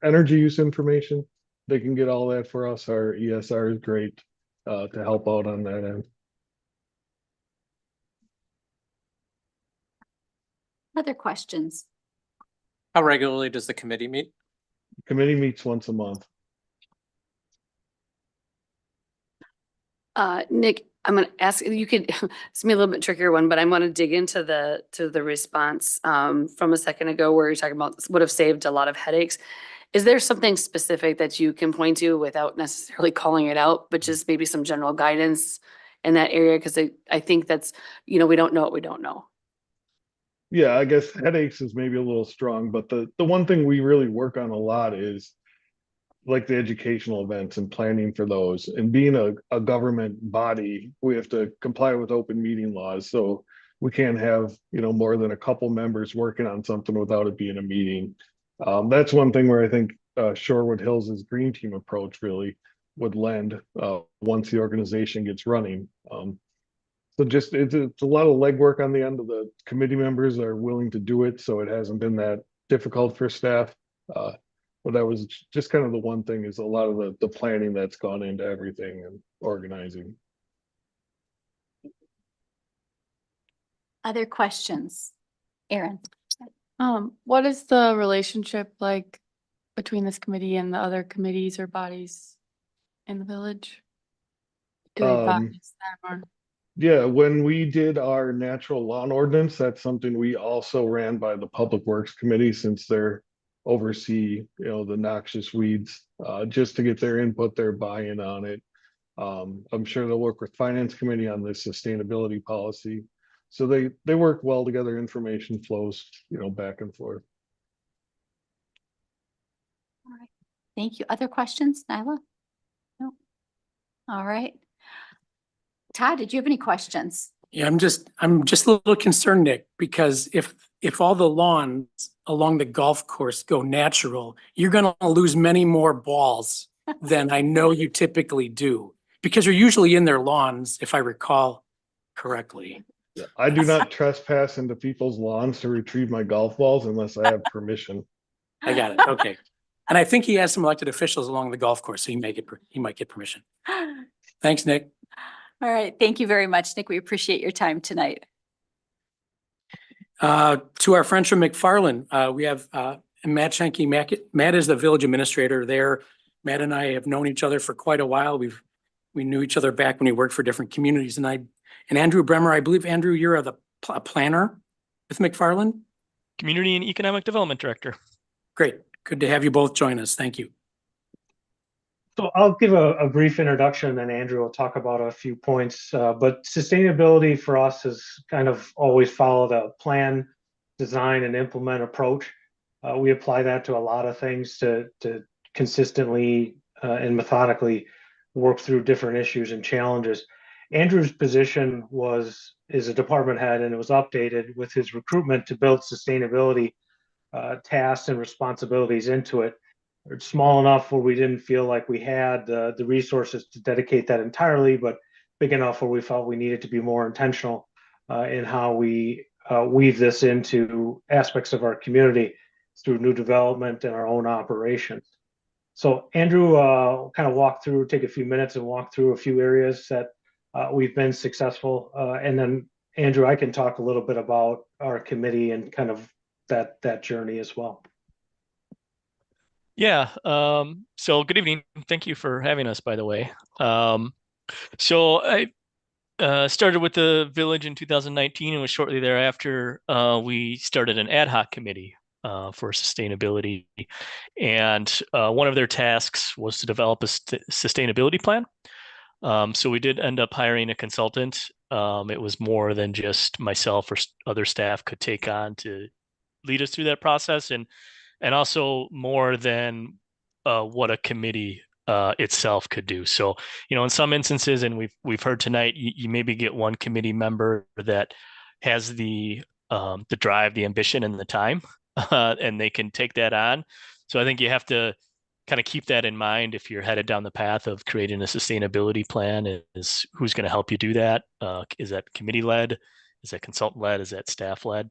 energy use information. They can get all that for us. Our ESR is great to help out on that end. Other questions? How regularly does the committee meet? Committee meets once a month. Nick, I'm going to ask you could, it's me a little bit trickier one, but I want to dig into the response from a second ago where you're talking about would have saved a lot of headaches. Is there something specific that you can point to without necessarily calling it out, but just maybe some general guidance in that area? Because I think that's, we don't know what we don't know. Yeah, I guess headaches is maybe a little strong, but the one thing we really work on a lot is like the educational events and planning for those. And being a government body, we have to comply with open meeting laws. So we can't have, more than a couple members working on something without it being a meeting. That's one thing where I think Shorewood Hills' green team approach really would lend once the organization gets running. So just it's a lot of legwork on the end of the committee members are willing to do it, so it hasn't been that difficult for staff. But that was just kind of the one thing, is a lot of the planning that's gone into everything and organizing. Other questions? Erin? What is the relationship like between this committee and the other committees or bodies in the village? Do they advise them or? Yeah, when we did our natural lawn ordinance, that's something we also ran by the Public Works Committee since they're oversee, the noxious weeds, just to get their input, their buy-in on it. I'm sure they'll work with Finance Committee on the sustainability policy. So they work well together, information flows, back and forth. All right. Thank you. Other questions, Nyla? No. All right. Todd, did you have any questions? Yeah, I'm just a little concerned, Nick, because if all the lawns along the golf course go natural, you're gonna lose many more balls than I know you typically do. Because you're usually in their lawns, if I recall correctly. I do not trespass into people's lawns to retrieve my golf balls unless I have permission. I got it, okay. And I think he has some elected officials along the golf course, so he might get permission. Thanks, Nick. All right. Thank you very much, Nick. We appreciate your time tonight. To our friends from McFarland, we have Matt Schenke. Matt is the village administrator there. Matt and I have known each other for quite a while. We knew each other back when we worked for different communities. And Andrew Bremer, I believe, Andrew, you're a planner with McFarland? Community and Economic Development Director. Great. Good to have you both join us. Thank you. So I'll give a brief introduction, and then Andrew will talk about a few points. But sustainability for us has kind of always followed a plan, design, and implement approach. We apply that to a lot of things to consistently and methodically work through different issues and challenges. Andrew's position is a department head, and it was updated with his recruitment to build sustainability tasks and responsibilities into it. It's small enough where we didn't feel like we had the resources to dedicate that entirely, but big enough where we felt we needed to be more intentional in how we weave this into aspects of our community through new development and our own operations. So Andrew kind of take a few minutes and walk through a few areas that we've been successful. And then Andrew, I can talk a little bit about our committee and kind of that journey as well. Yeah. So good evening. Thank you for having us, by the way. So I started with the village in 2019, and was shortly thereafter we started an ad hoc committee for sustainability. And one of their tasks was to develop a sustainability plan. So we did end up hiring a consultant. It was more than just myself or other staff could take on to lead us through that process, and also more than what a committee itself could do. So, in some instances, and we've heard tonight, you maybe get one committee member that has the drive, the ambition, and the time, and they can take that on. So I think you have to kind of keep that in mind if you're headed down the path of creating a sustainability plan. Is who's going to help you do that? Is that committee led? Is that consultant led? Is that staff led?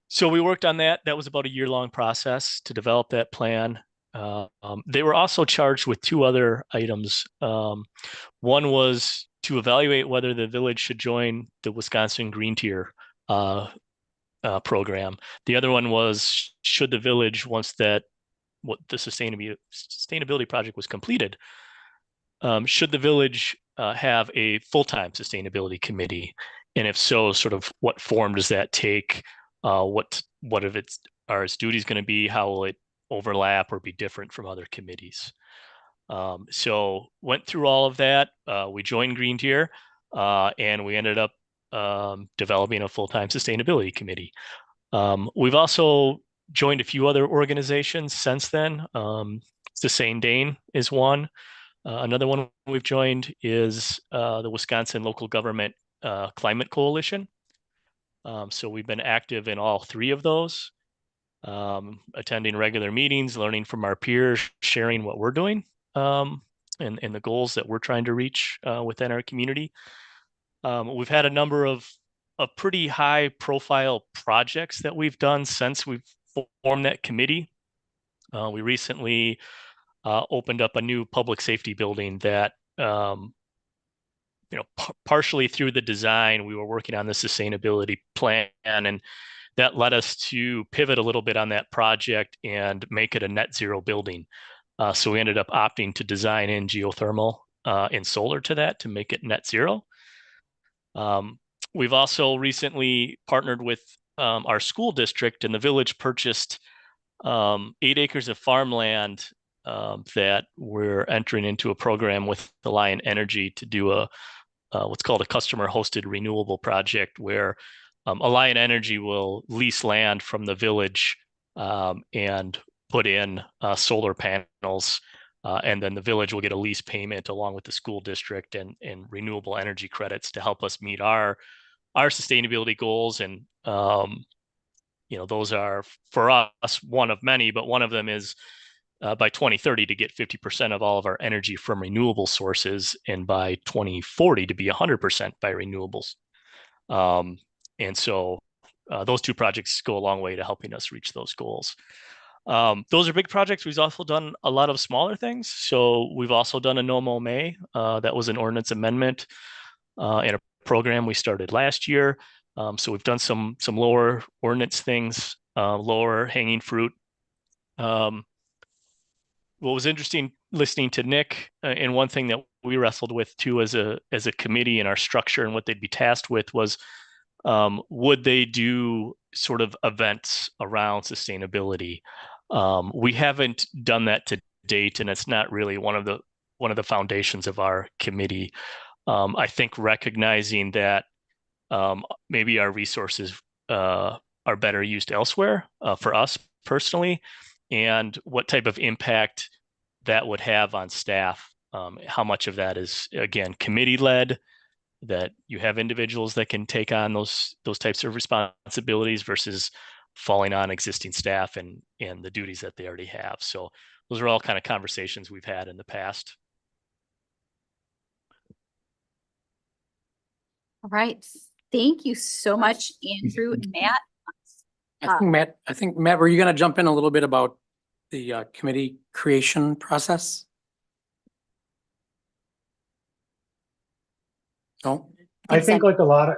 So we worked on that. That was about a year-long process to develop that plan. They were also charged with two other items. One was to evaluate whether the village should join the Wisconsin Green Tier program. The other one was, should the village, once the sustainability project was completed, should the village have a full-time sustainability committee? And if so, sort of what form does that take? What of its duties going to be? How will it overlap or be different from other committees? So went through all of that. We joined Green Tier, and we ended up developing a full-time sustainability committee. We've also joined a few other organizations since then. Sustain Dane is one. Another one we've joined is the Wisconsin Local Government Climate Coalition. So we've been active in all three of those, attending regular meetings, learning from our peers, sharing what we're doing, and the goals that we're trying to reach within our community. We've had a number of pretty high profile projects that we've done since we've formed that committee. We recently opened up a new public safety building that partially through the design, we were working on the sustainability plan, and that led us to pivot a little bit on that project and make it a net zero building. So we ended up opting to design in geothermal in solar to that to make it net zero. We've also recently partnered with our school district, and the village purchased 8 acres of farmland that we're entering into a program with Alliant Energy to do a what's called a customer hosted renewable project, where Alliant Energy will lease land from the village and put in solar panels, and then the village will get a lease payment along with the school district and renewable energy credits to help us meet our sustainability goals. And those are for us one of many, but one of them is by 2030 to get 50% of all of our energy from renewable sources, and by 2040 to be 100% by renewables. And so those 2 projects go a long way to helping us reach those goals. Those are big projects. We've also done a lot of smaller things. So we've also done a No Mow May. That was an ordinance amendment in a program we started last year. So we've done some lower ordinance things, lower hanging fruit. What was interesting listening to Nick, and one thing that we wrestled with too as a committee in our structure and what they'd be tasked with was, would they do sort of events around sustainability? We haven't done that to date, and it's not really one of the foundations of our committee. I think recognizing that maybe our resources are better used elsewhere for us personally, and what type of impact that would have on staff. How much of that is, again, committee led, that you have individuals that can take on those types of responsibilities versus falling on existing staff and the duties that they already have. So those are all kind of conversations we've had in the past. All right. Thank you so much, Andrew and Matt. I think Matt, were you going to jump in a little bit about the committee creation process? No? I think like a lot of,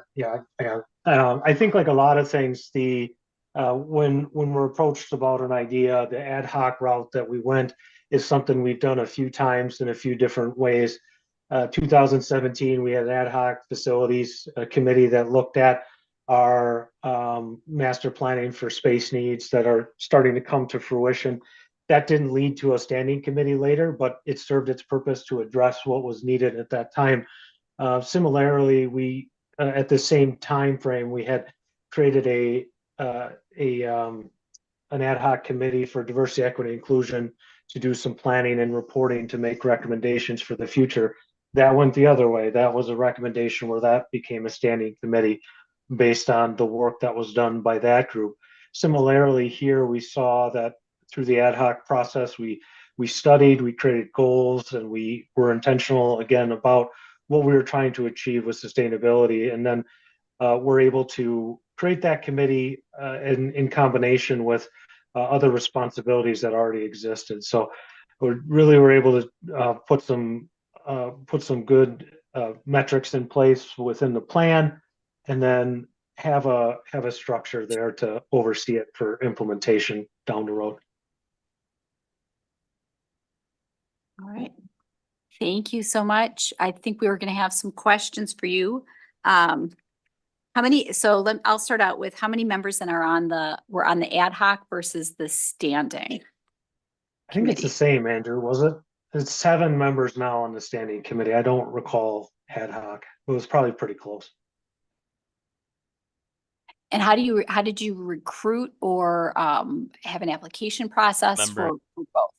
I think like a lot of things, when we're approached about an idea, the ad hoc route that we went is something we've done a few times in a few different ways. 2017, we had an ad hoc facilities committee that looked at our master planning for space needs that are starting to come to fruition. That didn't lead to a standing committee later, but it served its purpose to address what was needed at that time. Similarly, we at the same time frame, we had created an ad hoc committee for diversity, equity, inclusion to do some planning and reporting to make recommendations for the future. That went the other way. That was a recommendation where that became a standing committee based on the work that was done by that group. Similarly, here we saw that through the ad hoc process, we studied, we created goals, and we were intentional again about what we were trying to achieve with sustainability. And then we're able to create that committee in combination with other responsibilities that already existed. So we really were able to put some good metrics in place within the plan, and then have a structure there to oversee it for implementation down the road. All right. Thank you so much. I think we were going to have some questions for you. I'll start out with how many members then were on the ad hoc versus the standing? I think it's the same, Andrew, was it? It's 7 members now on the standing committee. I don't recall ad hoc. It was probably pretty close. And how did you recruit or have an application process for both?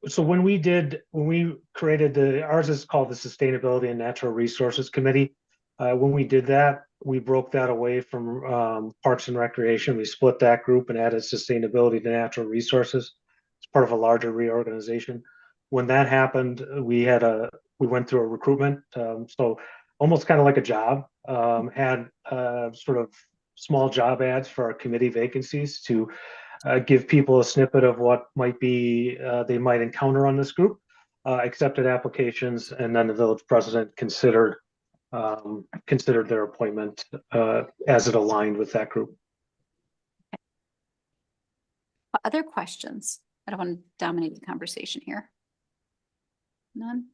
So when we created ours is called the Sustainability and Natural Resources Committee. When we did that, we broke that away from Parks and Recreation. We split that group and added Sustainability to Natural Resources. It's part of a larger reorganization. When that happened, we went through a recruitment. So almost kind of like a job, had sort of small job ads for our committee vacancies to give people a snippet of what they might encounter on this group, accepted applications, and then the village president considered their appointment as it aligned with that group. Other questions? I don't want to dominate the conversation here. None?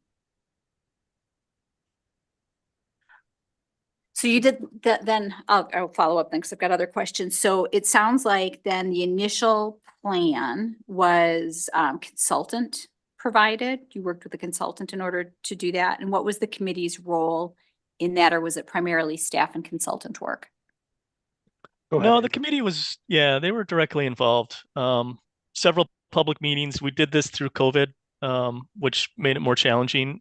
So you did that, then I'll follow up then because I've got other questions. So it sounds like then the initial plan was consultant provided. You worked with a consultant in order to do that. And what was the committee's role in that, or was it primarily staff and consultant work? No, the committee was, yeah, they were directly involved. Several public meetings. We did this through COVID, which made it more challenging.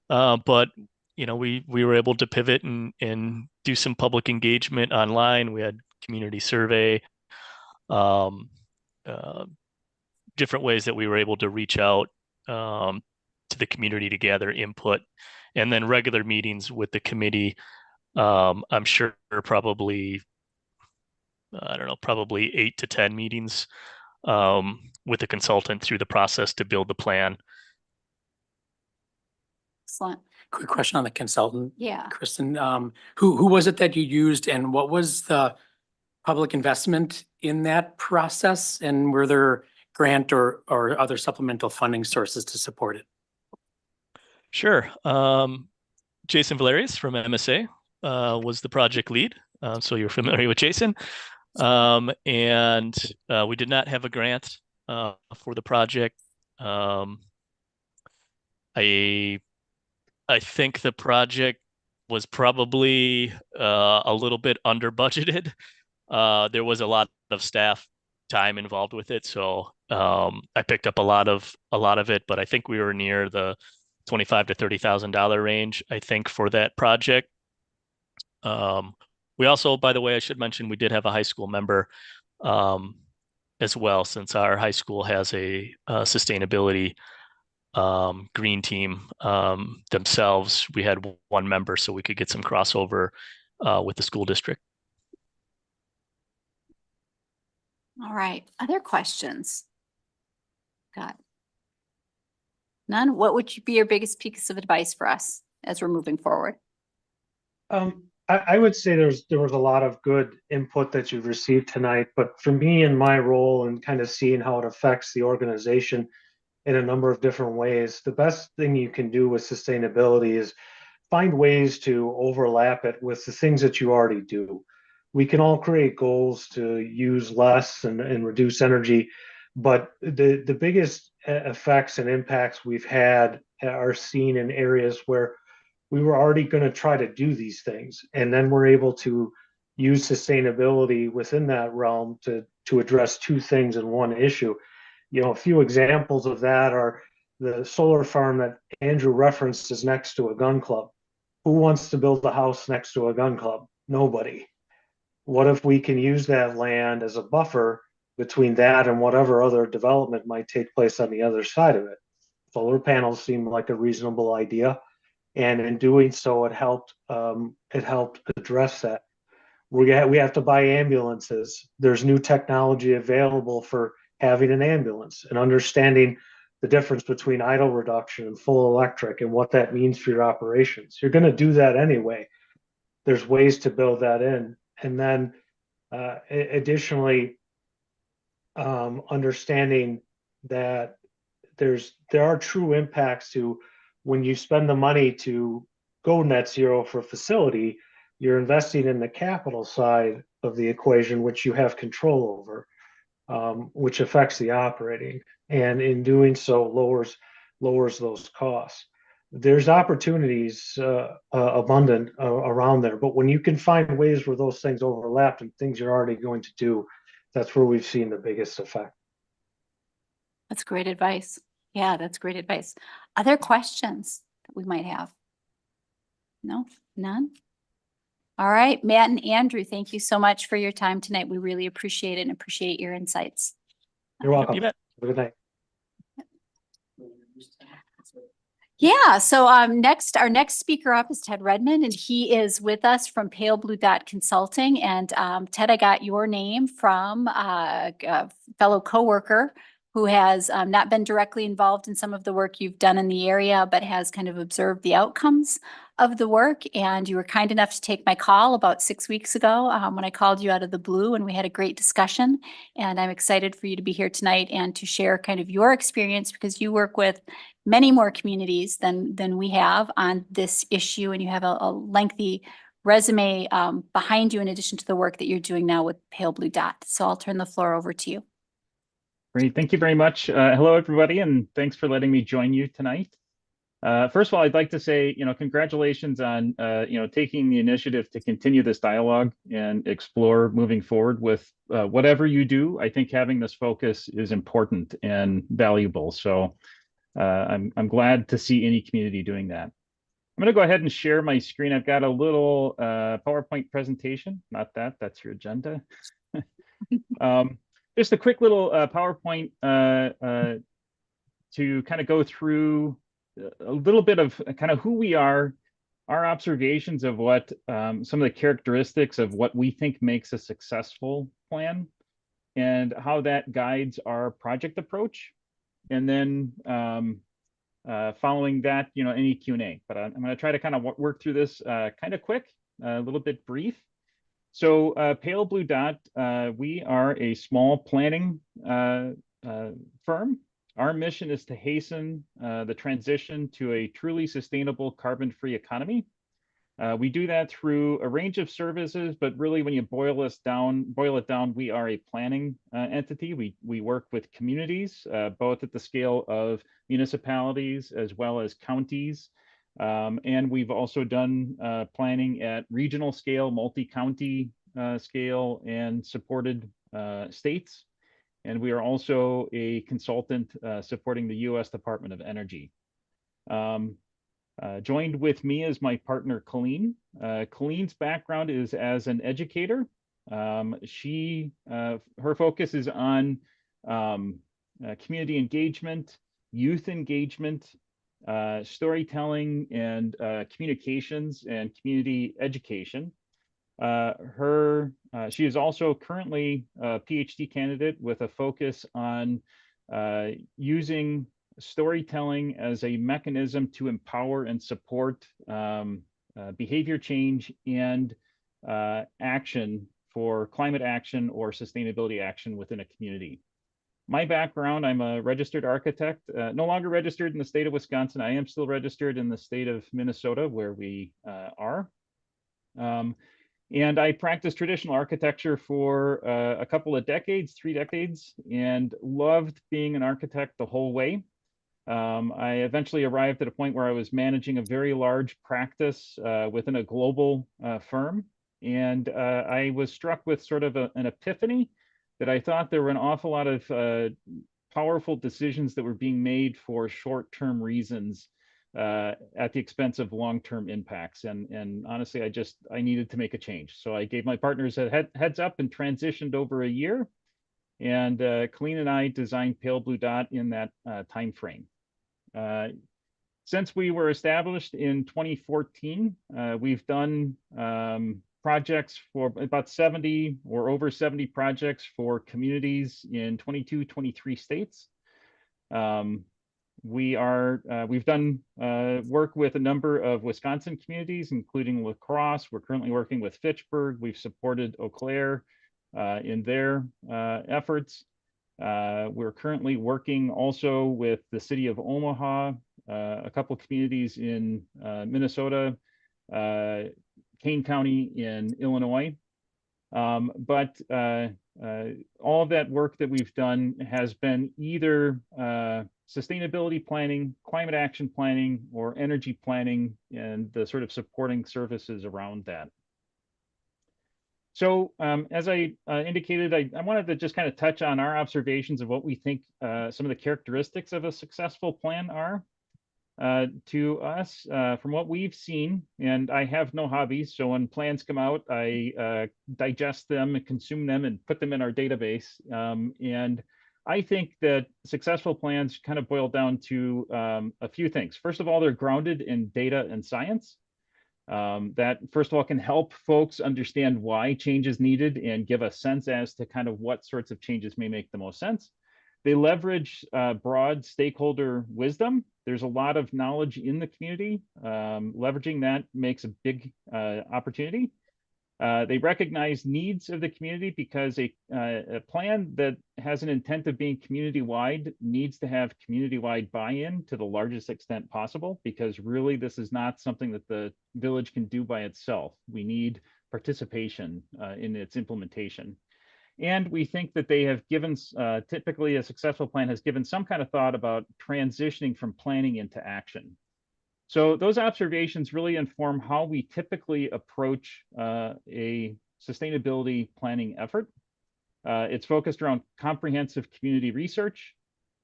But you know, we were able to pivot and do some public engagement online. We had community survey, different ways that we were able to reach out to the community to gather input, and then regular meetings with the committee. I'm sure probably, I don't know, probably 8 to 10 meetings with the consultant through the process to build the plan. Excellent. Quick question on the consultant. Yeah. Kristen, who was it that you used and what was the public investment in that process? And were there grant or other supplemental funding sources to support it? Sure. Jason Valerius from MSA was the project lead. So you're familiar with Jason. And we did not have a grant for the project. I think the project was probably a little bit under budgeted. There was a lot of staff time involved with it, so I picked up a lot of it. But I think we were near the $25,000 to $30,000 range, I think, for that project. We also, by the way, I should mention, we did have a high school member as well, since our high school has a sustainability green team themselves. We had one member, so we could get some crossover with the school district. All right. Other questions? Got none? What would be your biggest piece of advice for us as we're moving forward? I would say there was a lot of good input that you've received tonight, but for me in my role and kind of seeing how it affects the organization in a number of different ways, the best thing you can do with sustainability is find ways to overlap it with the things that you already do. We can all create goals to use less and reduce energy, but the biggest effects and impacts we've had are seen in areas where we were already going to try to do these things, and then we're able to use sustainability within that realm to address two things in one issue. You know, a few examples of that are the solar farm that Andrew referenced is next to a gun club. Who wants to build a house next to a gun club? Nobody. What if we can use that land as a buffer between that and whatever other development might take place on the other side of it? Solar panels seem like a reasonable idea, and in doing so, it helped address that. We have to buy ambulances. There's new technology available for having an ambulance and understanding the difference between idle reduction and full electric and what that means for your operations. You're going to do that anyway. There's ways to build that in. And then additionally, understanding that there are true impacts to when you spend the money to go net zero for a facility, you're investing in the capital side of the equation, which you have control over, which affects the operating, and in doing so lowers those costs. There's opportunities abundant around there, but when you can find ways where those things overlap and things you're already going to do, that's where we've seen the biggest effect. That's great advice. Yeah, that's great advice. Other questions that we might have? No, none? All right, Matt and Andrew, thank you so much for your time tonight. We really appreciate it and appreciate your insights. You're welcome. You bet. Have a good night. Yeah, so our next speaker up is Ted Redmond, and he is with us from Pale Blue Dot Consulting. And Ted, I got your name from a fellow coworker who has not been directly involved in some of the work you've done in the area, but has kind of observed the outcomes of the work. And you were kind enough to take my call about 6 weeks ago when I called you out of the blue, and we had a great discussion. And I'm excited for you to be here tonight and to share kind of your experience, because you work with many more communities than we have on this issue, and you have a lengthy resume behind you in addition to the work that you're doing now with Pale Blue Dot. So I'll turn the floor over to you. Great, thank you very much. Hello, everybody, and thanks for letting me join you tonight. First of all, I'd like to say, congratulations on, taking the initiative to continue this dialogue and explore moving forward with whatever you do. I think having this focus is important and valuable. So I'm glad to see any community doing that. I'm going to go ahead and share my screen. I've got a little PowerPoint presentation. Not that, that's your agenda. Just a quick little PowerPoint to kind of go through a little bit of kind of who we are, our observations of what some of the characteristics of what we think makes a successful plan, and how that guides our project approach. And then following that, any Q&A. But I'm going to try to kind of work through this kind of quick, a little bit brief. So Pale Blue Dot, we are a small planning firm. Our mission is to hasten the transition to a truly sustainable carbon-free economy. We do that through a range of services, but really when you boil it down, we are a planning entity. We work with communities, both at the scale of municipalities as well as counties. And we've also done planning at regional scale, multi-county scale, and supported states. And we are also a consultant supporting the U.S. Department of Energy. Joined with me is my partner, Colleen. Colleen's background is as an educator. Her focus is on community engagement, youth engagement, storytelling, and communications and community education. She is also currently a PhD candidate with a focus on using storytelling as a mechanism to empower and support behavior change and action for climate action or sustainability action within a community. My background, I'm a registered architect, no longer registered in the state of Wisconsin. I am still registered in the state of Minnesota, where we are. And I practiced traditional architecture for a couple of decades, 3 decades, and loved being an architect the whole way. I eventually arrived at a point where I was managing a very large practice within a global firm. And I was struck with sort of an epiphany that I thought there were an awful lot of powerful decisions that were being made for short-term reasons at the expense of long-term impacts. And honestly, I needed to make a change. So I gave my partners a heads up and transitioned over a year. And Colleen and I designed Pale Blue Dot in that time frame. Since we were established in 2014, we've done projects for about 70 or over 70 projects for communities in 22, 23 states. We've done work with a number of Wisconsin communities, including La Crosse. We're currently working with Fitchburg. We've supported Eau Claire in their efforts. We're currently working also with the city of Omaha, a couple communities in Minnesota, Kane County in Illinois. But all of that work that we've done has been either sustainability planning, climate action planning, or energy planning, and the sort of supporting services around that. So as I indicated, I wanted to just kind of touch on our observations of what we think some of the characteristics of a successful plan are. To us, from what we've seen, and I have no hobbies, so when plans come out, I digest them and consume them and put them in our database. And I think that successful plans kind of boil down to a few things. First of all, they're grounded in data and science. That, first of all, can help folks understand why change is needed and give a sense as to kind of what sorts of changes may make the most sense. They leverage broad stakeholder wisdom. There's a lot of knowledge in the community. Leveraging that makes a big opportunity. They recognize needs of the community because a plan that has an intent of being community-wide needs to have community-wide buy-in to the largest extent possible, because really this is not something that the village can do by itself. We need participation in its implementation. And we think that they have given, typically a successful plan has given some kind of thought about transitioning from planning into action. So those observations really inform how we typically approach a sustainability planning effort. It's focused around comprehensive community research,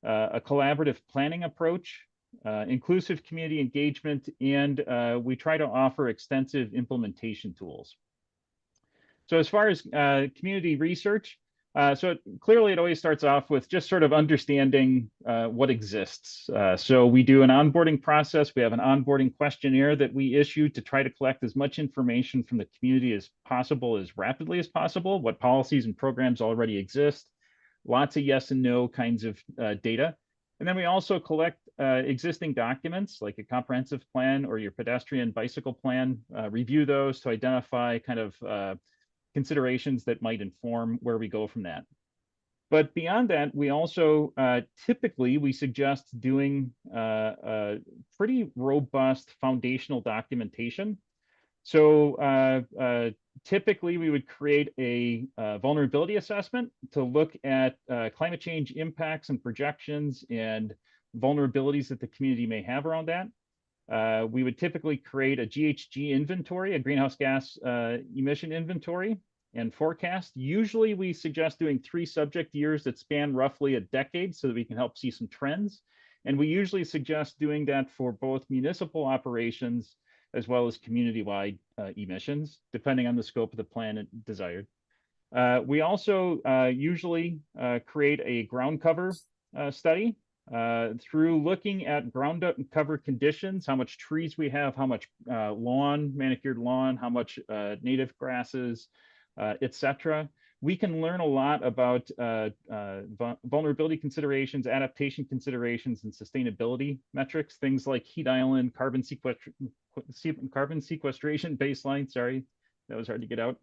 a collaborative planning approach, inclusive community engagement, and we try to offer extensive implementation tools. So as far as community research, clearly it always starts off with just sort of understanding what exists. So we do an onboarding process. We have an onboarding questionnaire that we issue to try to collect as much information from the community as possible, as rapidly as possible, what policies and programs already exist, lots of yes and no kinds of data. And then we also collect existing documents like a comprehensive plan or your pedestrian bicycle plan, review those to identify kind of considerations that might inform where we go from that. But beyond that, we also typically we suggest doing pretty robust foundational documentation. So typically we would create a vulnerability assessment to look at climate change impacts and projections and vulnerabilities that the community may have around that. We would typically create a GHG inventory, a greenhouse gas emission inventory and forecast. Usually we suggest doing 3 subject years that span roughly a decade so that we can help see some trends. And we usually suggest doing that for both municipal operations as well as community-wide emissions, depending on the scope of the plan desired. We also usually create a ground cover study. Through looking at ground cover conditions, how much trees we have, how much lawn, manicured lawn, how much native grasses, etc. We can learn a lot about vulnerability considerations, adaptation considerations, and sustainability metrics, things like heat island, carbon sequestration baseline, sorry, that was hard to get out,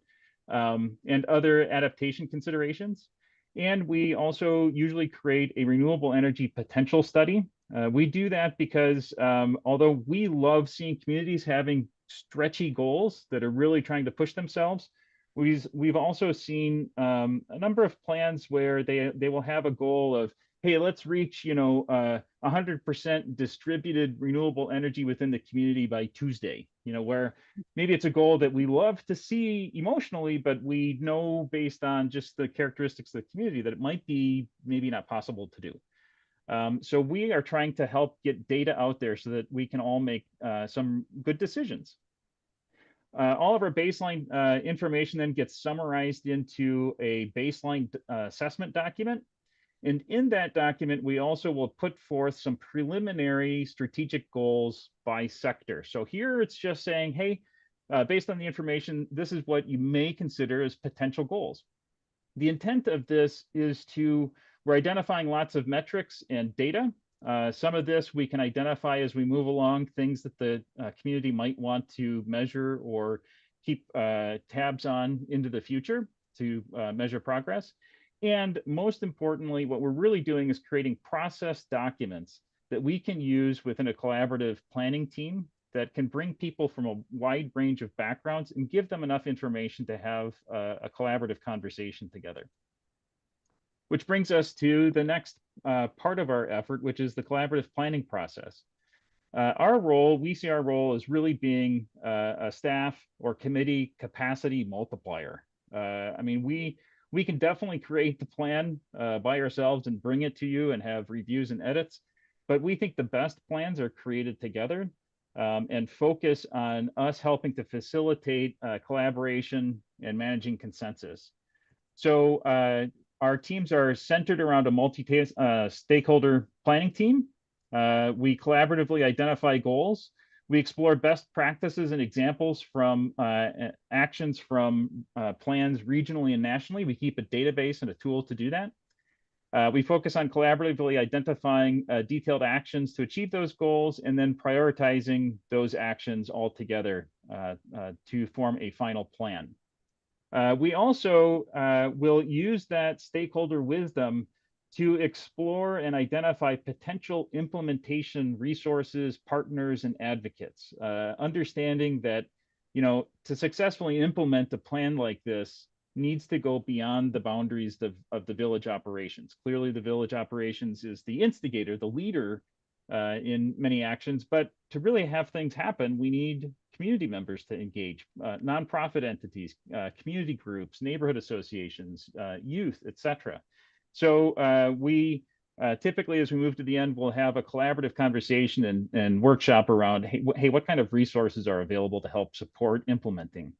and other adaptation considerations. And we also usually create a renewable energy potential study. We do that because although we love seeing communities having stretchy goals that are really trying to push themselves, we've also seen a number of plans where they will have a goal of, hey, let's reach 100% distributed renewable energy within the community by Tuesday. Where maybe it's a goal that we love to see emotionally, but we know based on just the characteristics of the community that it might be maybe not possible to do. So we are trying to help get data out there so that we can all make some good decisions. All of our baseline information then gets summarized into a baseline assessment document. And in that document, we also will put forth some preliminary strategic goals by sector. So here it's just saying, hey, based on the information, this is what you may consider as potential goals. The intent of this is we're identifying lots of metrics and data. Some of this we can identify as we move along, things that the community might want to measure or keep tabs on into the future to measure progress. And most importantly, what we're really doing is creating process documents that we can use within a collaborative planning team that can bring people from a wide range of backgrounds and give them enough information to have a collaborative conversation together. Which brings us to the next part of our effort, which is the collaborative planning process. We see our role as really being a staff or committee capacity multiplier. I mean, we can definitely create the plan by ourselves and bring it to you and have reviews and edits, but we think the best plans are created together and focus on us helping to facilitate collaboration and managing consensus. So our teams are centered around a multi-stakeholder planning team. We collaboratively identify goals. We explore best practices and examples from actions from plans regionally and nationally. We keep a database and a tool to do that. We focus on collaboratively identifying detailed actions to achieve those goals and then prioritizing those actions all together to form a final plan. We also will use that stakeholder wisdom to explore and identify potential implementation resources, partners, and advocates, understanding that, you know, to successfully implement a plan like this needs to go beyond the boundaries of the village operations. Clearly, the village operations is the instigator, the leader in many actions, but to really have things happen, we need community members to engage, nonprofit entities, community groups, neighborhood associations, youth, etc. So we typically, as we move to the end, we'll have a collaborative conversation and workshop around, hey, what kind of resources are available to help support implementing?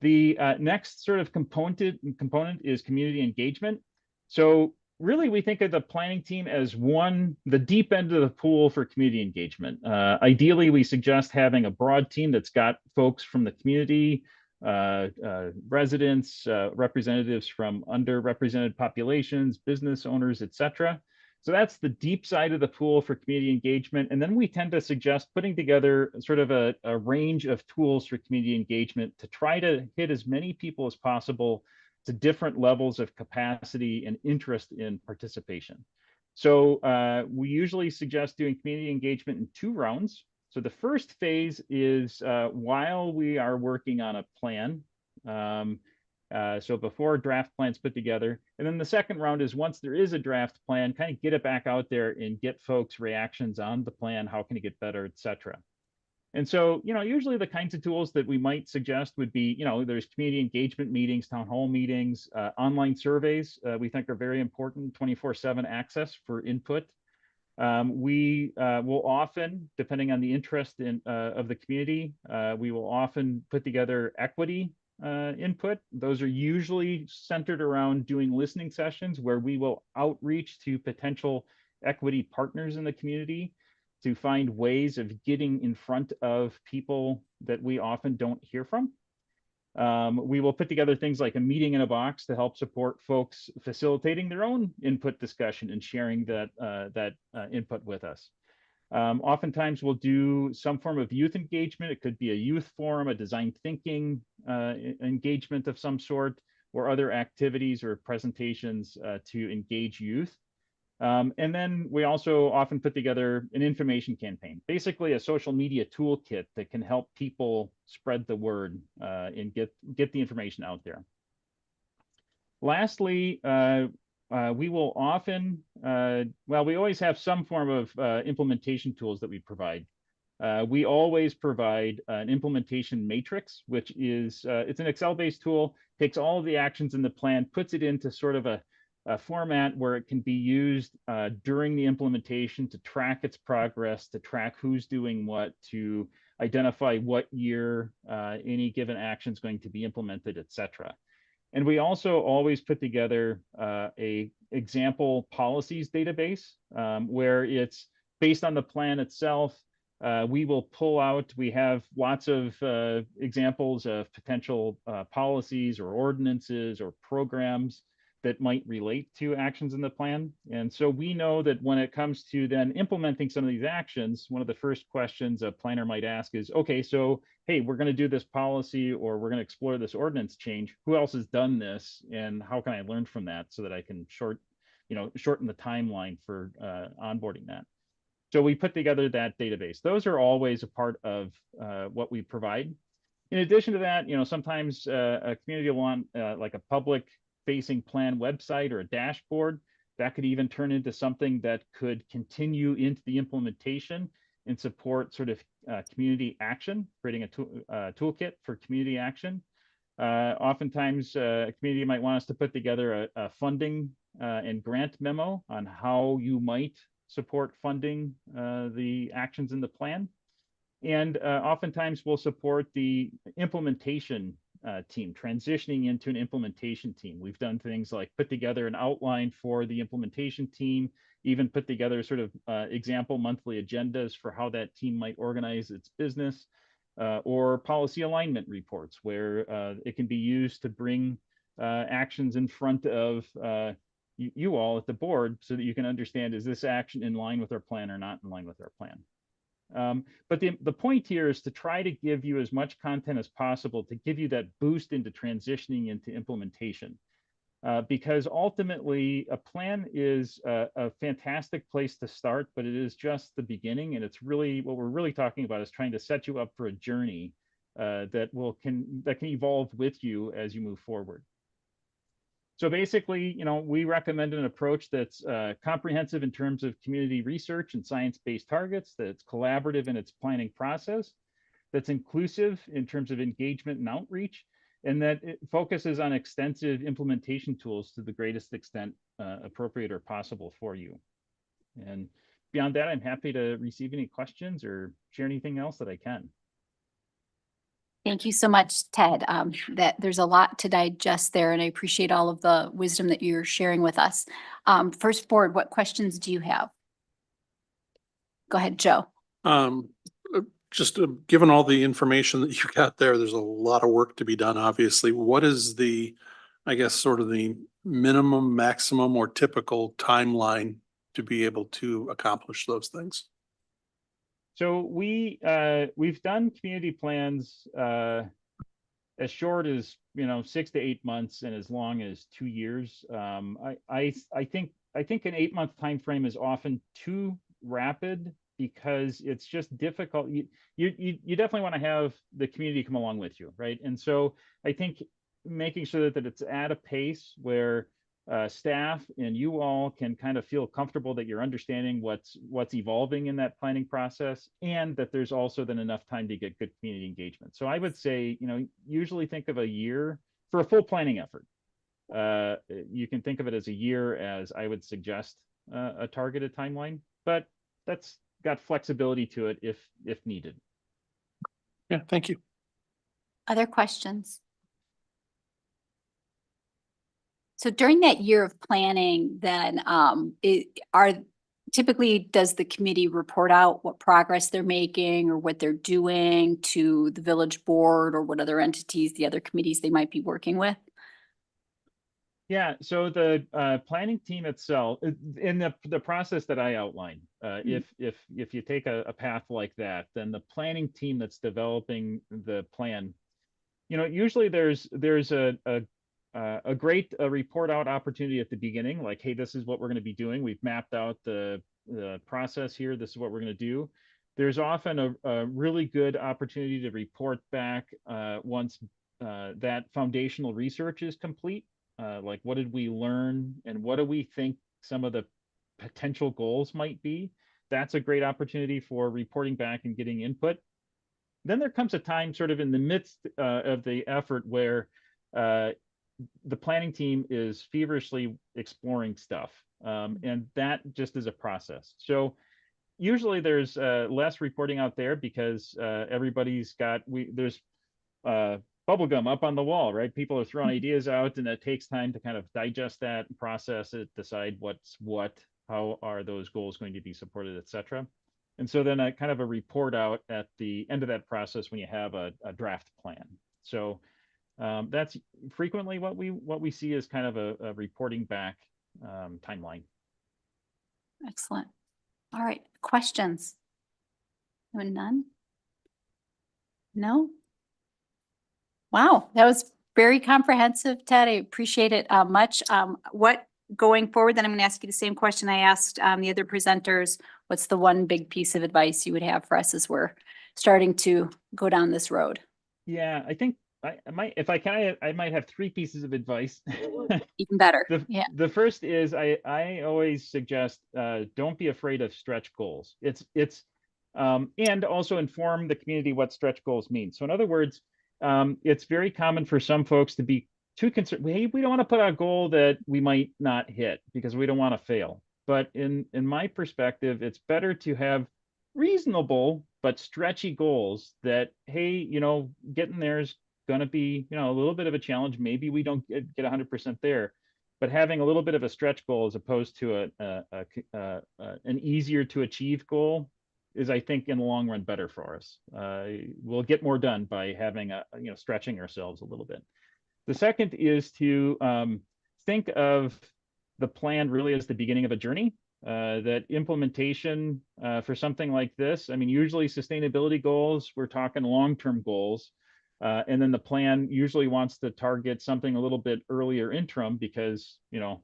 The next sort of component is community engagement. So really, we think of the planning team as the deep end of the pool for community engagement. Ideally, we suggest having a broad team that's got folks from the community, residents, representatives from underrepresented populations, business owners, etc. So that's the deep side of the pool for community engagement. And then we tend to suggest putting together sort of a range of tools for community engagement to try to hit as many people as possible to different levels of capacity and interest in participation. So we usually suggest doing community engagement in 2 rounds. So the first phase is while we are working on a plan. So before draft plans put together. And then the second round is once there is a draft plan, kind of get it back out there and get folks' reactions on the plan, how can it get better, etc. And so, you know, usually the kinds of tools that we might suggest would be, you know, there's community engagement meetings, town hall meetings, online surveys we think are very important, 24/7 access for input. We will often, depending on the interest of the community, we will often put together equity input. Those are usually centered around doing listening sessions where we will outreach to potential equity partners in the community to find ways of getting in front of people that we often don't hear from. We will put together things like a meeting in a box to help support folks facilitating their own input discussion and sharing that input with us. Oftentimes we'll do some form of youth engagement. It could be a youth forum, a design thinking engagement of some sort, or other activities or presentations to engage youth. And then we also often put together an information campaign, basically a social media toolkit that can help people spread the word and get the information out there. Lastly, we will often, we always have some form of implementation tools that we provide. We always provide an implementation matrix, which is, it's an Excel-based tool, takes all of the actions in the plan, puts it into sort of a format where it can be used during the implementation to track its progress, to track who's doing what, to identify what year any given action is going to be implemented, etc. And we also always put together a example policies database where it's based on the plan itself. We will pull out, we have lots of examples of potential policies or ordinances or programs that might relate to actions in the plan. And so we know that when it comes to then implementing some of these actions, one of the first questions a planner might ask is, okay, so, hey, we're going to do this policy or we're going to explore this ordinance change. Who else has done this? And how can I learn from that so that I can shorten the timeline for onboarding that? So we put together that database. Those are always a part of what we provide. In addition to that, sometimes a community will want like a public facing plan website or a dashboard. That could even turn into something that could continue into the implementation and support sort of community action, creating a toolkit for community action. Oftentimes, a community might want us to put together a funding and grant memo on how you might support funding the actions in the plan. And oftentimes we'll support the implementation team, transitioning into an implementation team. We've done things like put together an outline for the implementation team, even put together sort of example monthly agendas for how that team might organize its business, or policy alignment reports where it can be used to bring actions in front of you all at the board so that you can understand, is this action in line with our plan or not in line with our plan? But the point here is to try to give you as much content as possible to give you that boost into transitioning into implementation. Because ultimately a plan is a fantastic place to start, but it is just the beginning. And it's really what we're really talking about is trying to set you up for a journey that can evolve with you as you move forward. So basically, we recommend an approach that's comprehensive in terms of community research and science-based targets, that's collaborative in its planning process, that's inclusive in terms of engagement and outreach, and that it focuses on extensive implementation tools to the greatest extent appropriate or possible for you. And beyond that, I'm happy to receive any questions or share anything else that I can. Thank you so much, Ted. That there's a lot to digest there, and I appreciate all of the wisdom that you're sharing with us. First board, what questions do you have? Go ahead, Joe. Just given all the information that you got there, there's a lot of work to be done, obviously. What is the, I guess, sort of the minimum, maximum, or typical timeline to be able to accomplish those things? So we've done community plans as short as 6 to 8 months and as long as 2 years. I think an 8-month time frame is often too rapid because it's just difficult. You definitely want to have the community come along with you, right? And so I think making sure that it's at a pace where staff and you all can kind of feel comfortable that you're understanding what's evolving in that planning process, and that there's also then enough time to get good community engagement. So I would say, usually think of a year for a full planning effort. You can think of it as a year, as I would suggest a targeted timeline, but that's got flexibility to it if needed. Yeah, thank you. Other questions? So during that year of planning, then typically does the committee report out what progress they're making or what they're doing to the village board or what other entities, the other committees they might be working with? Yeah, so the planning team itself, in the process that I outlined, if you take a path like that, then the planning team that's developing the plan, usually there's a great report out opportunity at the beginning, like, hey, this is what we're going to be doing. We've mapped out the process here. This is what we're going to do. There's often a really good opportunity to report back once that foundational research is complete. Like, what did we learn and what do we think some of the potential goals might be? That's a great opportunity for reporting back and getting input. Then there comes a time sort of in the midst of the effort where the planning team is feverishly exploring stuff. And that just is a process. So usually there's less reporting out there because everybody's got, there's bubblegum up on the wall, right? People are throwing ideas out, and it takes time to kind of digest that and process it, decide what's what, how are those goals going to be supported, et cetera. And so then kind of a report out at the end of that process when you have a draft plan. So that's frequently what we see as kind of a reporting back timeline. Excellent. All right, questions? None? No? Wow, that was very comprehensive, Ted. I appreciate it much. What going forward, then I'm going to ask you the same question I asked the other presenters. What's the one big piece of advice you would have for us as we're starting to go down this road? Yeah, I think I might have 3 pieces of advice. Even better. The first is I always suggest don't be afraid of stretch goals. And also inform the community what stretch goals mean. So in other words, it's very common for some folks to be too concerned. Hey, we don't want to put out a goal that we might not hit because we don't want to fail. But in my perspective, it's better to have reasonable but stretchy goals that, hey, getting there is going to be, a little bit of a challenge. Maybe we don't get 100% there, but having a little bit of a stretch goal as opposed to an easier to achieve goal is, I think, in the long run better for us. We'll get more done by having stretching ourselves a little bit. The second is to think of the plan really is the beginning of a journey. That implementation for something like this, I mean, usually sustainability goals, we're talking long-term goals. And then the plan usually wants to target something a little bit earlier interim because, you know,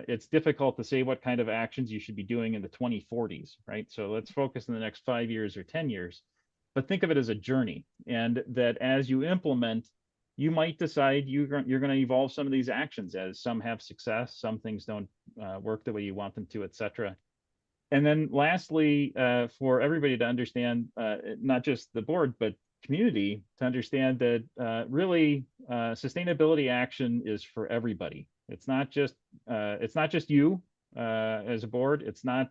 it's difficult to say what kind of actions you should be doing in the 2040s, right? So let's focus in the next 5 years or 10 years, but think of it as a journey, and that as you implement, you might decide you're going to evolve some of these actions as some have success, some things don't work the way you want them to, et cetera. And then lastly, for everybody to understand, not just the board, but community to understand that really sustainability action is for everybody. It's not just you as a board. It's not,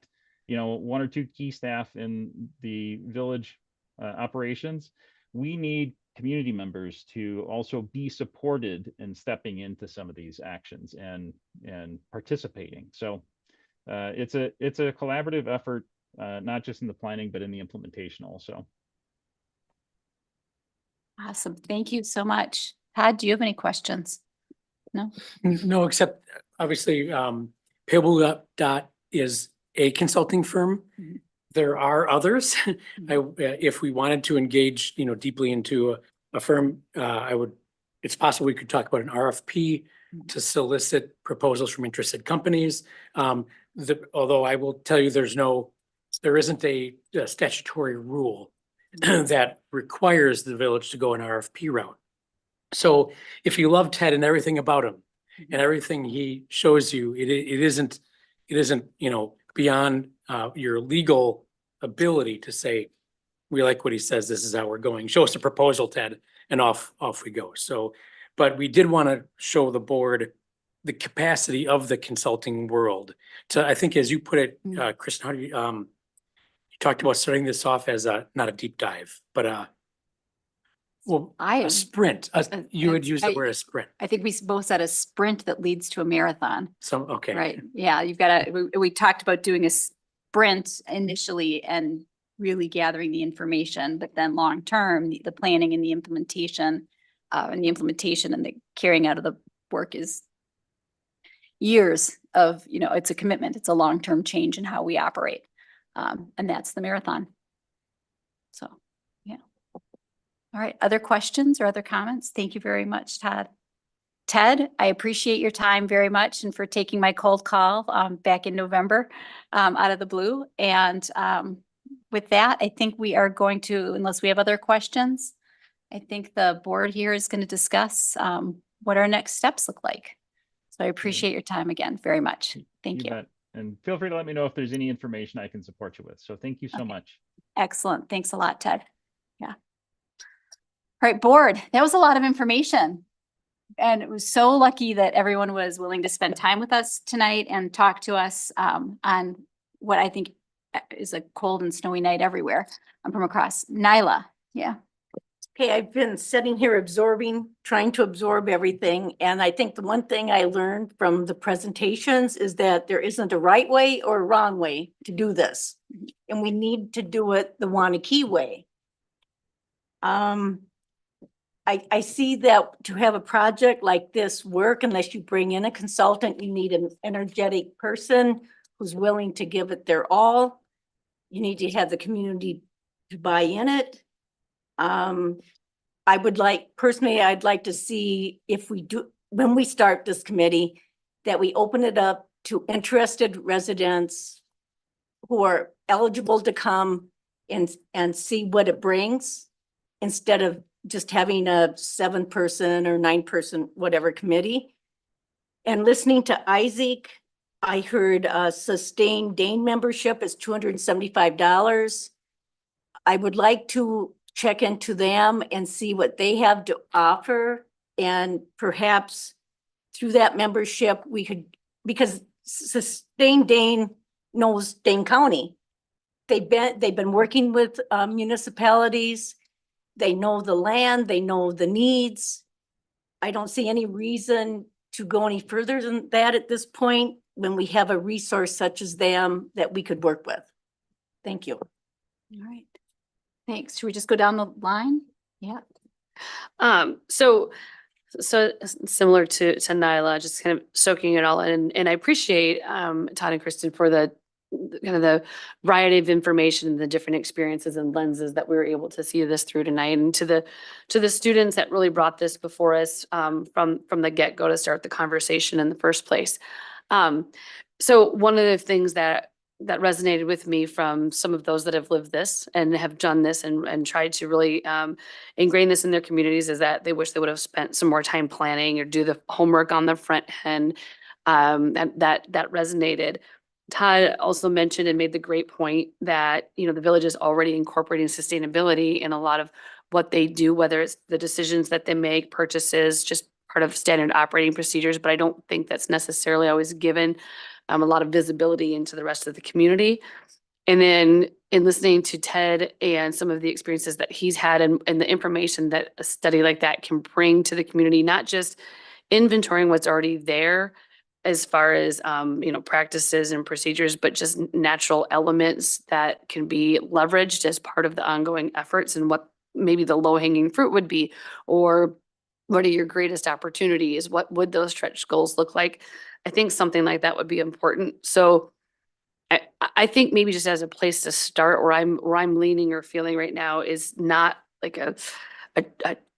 you know, 1 or 2 key staff in the village operations. We need community members to also be supported in stepping into some of these actions and participating. So it's a collaborative effort, not just in the planning, but in the implementation also. Awesome. Thank you so much. Todd, do you have any questions? No? No, except obviously, Pale Blue Dot is a consulting firm. There are others. If we wanted to engage, you know, deeply into a firm, it's possible we could talk about an RFP to solicit proposals from interested companies. Although I will tell you, there isn't a statutory rule that requires the village to go an RFP route. So if you love Ted and everything about him and everything he shows you, it isn't, you know, beyond your legal ability to say, we like what he says, this is how we're going. Show us a proposal, Ted, and off we go. So, but we did want to show the board the capacity of the consulting world. So I think, as you put it, Kristen, how do you talked about starting this off as not a deep dive, but a sprint. You would use the word a sprint. I think we both said a sprint that leads to a marathon. So, okay. Right. Yeah, you've got to, we talked about doing a sprint initially and really gathering the information, but then long-term, the planning and the implementation and the carrying out of the work is years of, you know, it's a commitment. It's a long-term change in how we operate. And that's the marathon. So, yeah. All right. Other questions or other comments? Thank you very much, Todd. Ted, I appreciate your time very much and for taking my cold call back in November out of the blue. And with that, I think we are going to, unless we have other questions, I think the board here is going to discuss what our next steps look like. So I appreciate your time again very much. Thank you. Bet. And feel free to let me know if there's any information I can support you with. So thank you so much. Excellent. Thanks a lot, Ted. Yeah. All right, board. That was a lot of information. And it was so lucky that everyone was willing to spend time with us tonight and talk to us on what I think is a cold and snowy night everywhere. I'm from across. Nyla. Yeah. Okay, I've been sitting here trying to absorb everything. And I think the one thing I learned from the presentations is that there isn't a right way or a wrong way to do this. And we need to do it the Waunakee way. I see that to have a project like this work, unless you bring in a consultant, you need an energetic person who's willing to give it their all. You need to have the community to buy in it. Personally, I'd like to see if when we start this committee, that we open it up to interested residents who are eligible to come and see what it brings, instead of just having a 7-person or 9-person, whatever committee. And listening to Isaac, I heard sustained Dane membership is $275. I would like to check into them and see what they have to offer. And perhaps through that membership, we could, because Sustained Dane knows Dane County. They've been working with municipalities. They know the land, they know the needs. I don't see any reason to go any further than that at this point, when we have a resource such as them that we could work with. Thank you. All right. Thanks. Should we just go down the line? Yeah. So So similar to Nyla, just kind of soaking it all in. And I appreciate Todd and Kristen for the kind of the variety of information and the different experiences and lenses that we were able to see this through tonight. And to the students that really brought this before us from the get-go to start the conversation in the first place. So one of the things that resonated with me from some of those that have lived this and have done this and tried to really ingrain this in their communities is that they wish they would have spent some more time planning or do the homework on the front end. And that resonated. Todd also mentioned and made the great point that, you know, the village is already incorporating sustainability in a lot of what they do, whether it's the decisions that they make, purchases, just part of standard operating procedures. But I don't think that's necessarily always given a lot of visibility into the rest of the community. And then in listening to Ted and some of the experiences that he's had and the information that a study like that can bring to the community, not just inventorying what's already there as far as, you know, practices and procedures, but just natural elements that can be leveraged as part of the ongoing efforts and what maybe the low hanging fruit would be, or what are your greatest opportunities? What would those stretch goals look like? I think something like that would be important. So I think maybe just as a place to start, where I'm leaning or feeling right now is not like a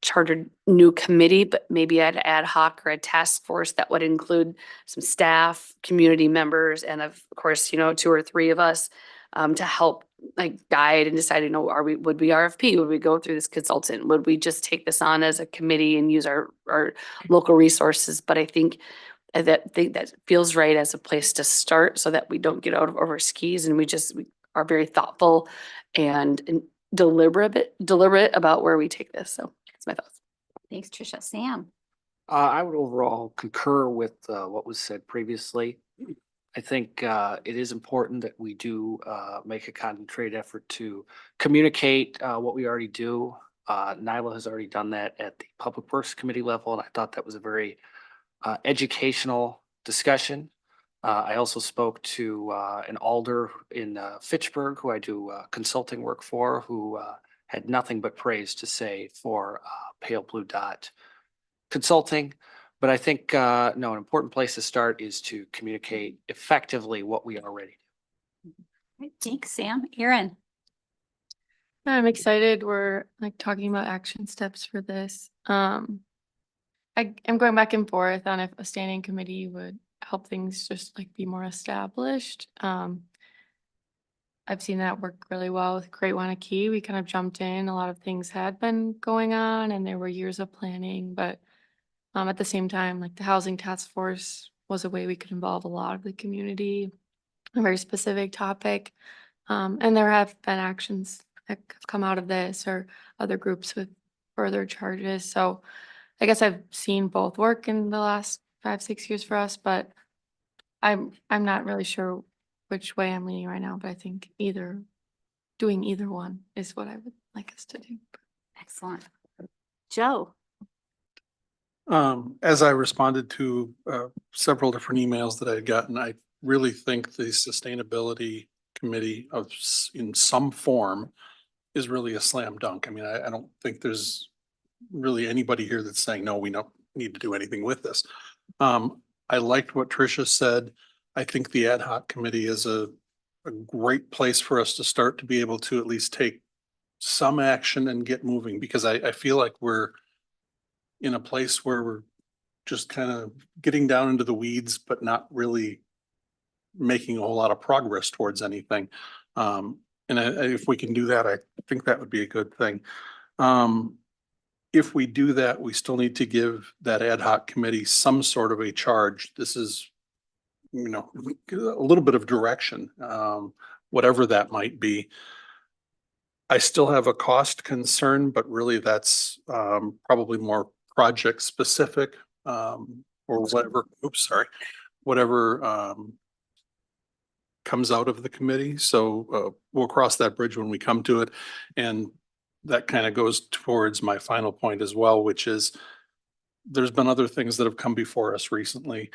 chartered new committee, but maybe an ad hoc or a task force that would include some staff, community members, and of course, you know, 2 or 3 of us to help like guide and decide, you know, would we RFP? Would we go through this consultant? Would we just take this on as a committee and use our local resources? But I think that feels right as a place to start so that we don't get out of our skis and we are very thoughtful and deliberate about where we take this. So that's my thoughts. Thanks, Tricia. Sam. I would overall concur with what was said previously. I think it is important that we do make a concentrated effort to communicate what we already do. Nyla has already done that at the Public Works Committee level, and I thought that was a very educational discussion. I also spoke to an alder in Fitchburg, who I do consulting work for, who had nothing but praise to say for Pale Blue Dot Consulting. But I think no, an important place to start is to communicate effectively what we already do. Great. Thanks, Sam. Erin. I'm excited. We're like talking about action steps for this. I'm going back and forth on if a standing committee would help things just like be more established. I've seen that work really well with Great Waunakee. We kind of jumped in. A lot of things had been going on and there were years of planning, but at the same time, like the housing task force was a way we could involve a lot of the community, a very specific topic. And there have been actions that have come out of this or other groups with further charges. So I guess I've seen both work in the last 5-6 years for us, but I'm not really sure which way I'm leaning right now, but I think doing either one is what I would like us to do. Excellent. Joe. As I responded to several different emails that I had gotten, I really think the sustainability committee in some form is really a slam dunk. I mean, I don't think there's really anybody here that's saying, no, we don't need to do anything with this. I liked what Tricia said. I think the ad hoc committee is a great place for us to start to be able to at least take some action and get moving, because I feel like we're in a place where we're just kind of getting down into the weeds, but not really making a whole lot of progress towards anything. If we can do that, I think that would be a good thing. If we do that, we still need to give that ad hoc committee some sort of a charge. This is, you know, a little bit of direction, whatever that might be. I still have a cost concern, but really that's probably more project specific or whatever. Oops, sorry. Whatever comes out of the committee. So we'll cross that bridge when we come to it. And that kind of goes towards my final point as well, which is there's been other things that have come before us recently.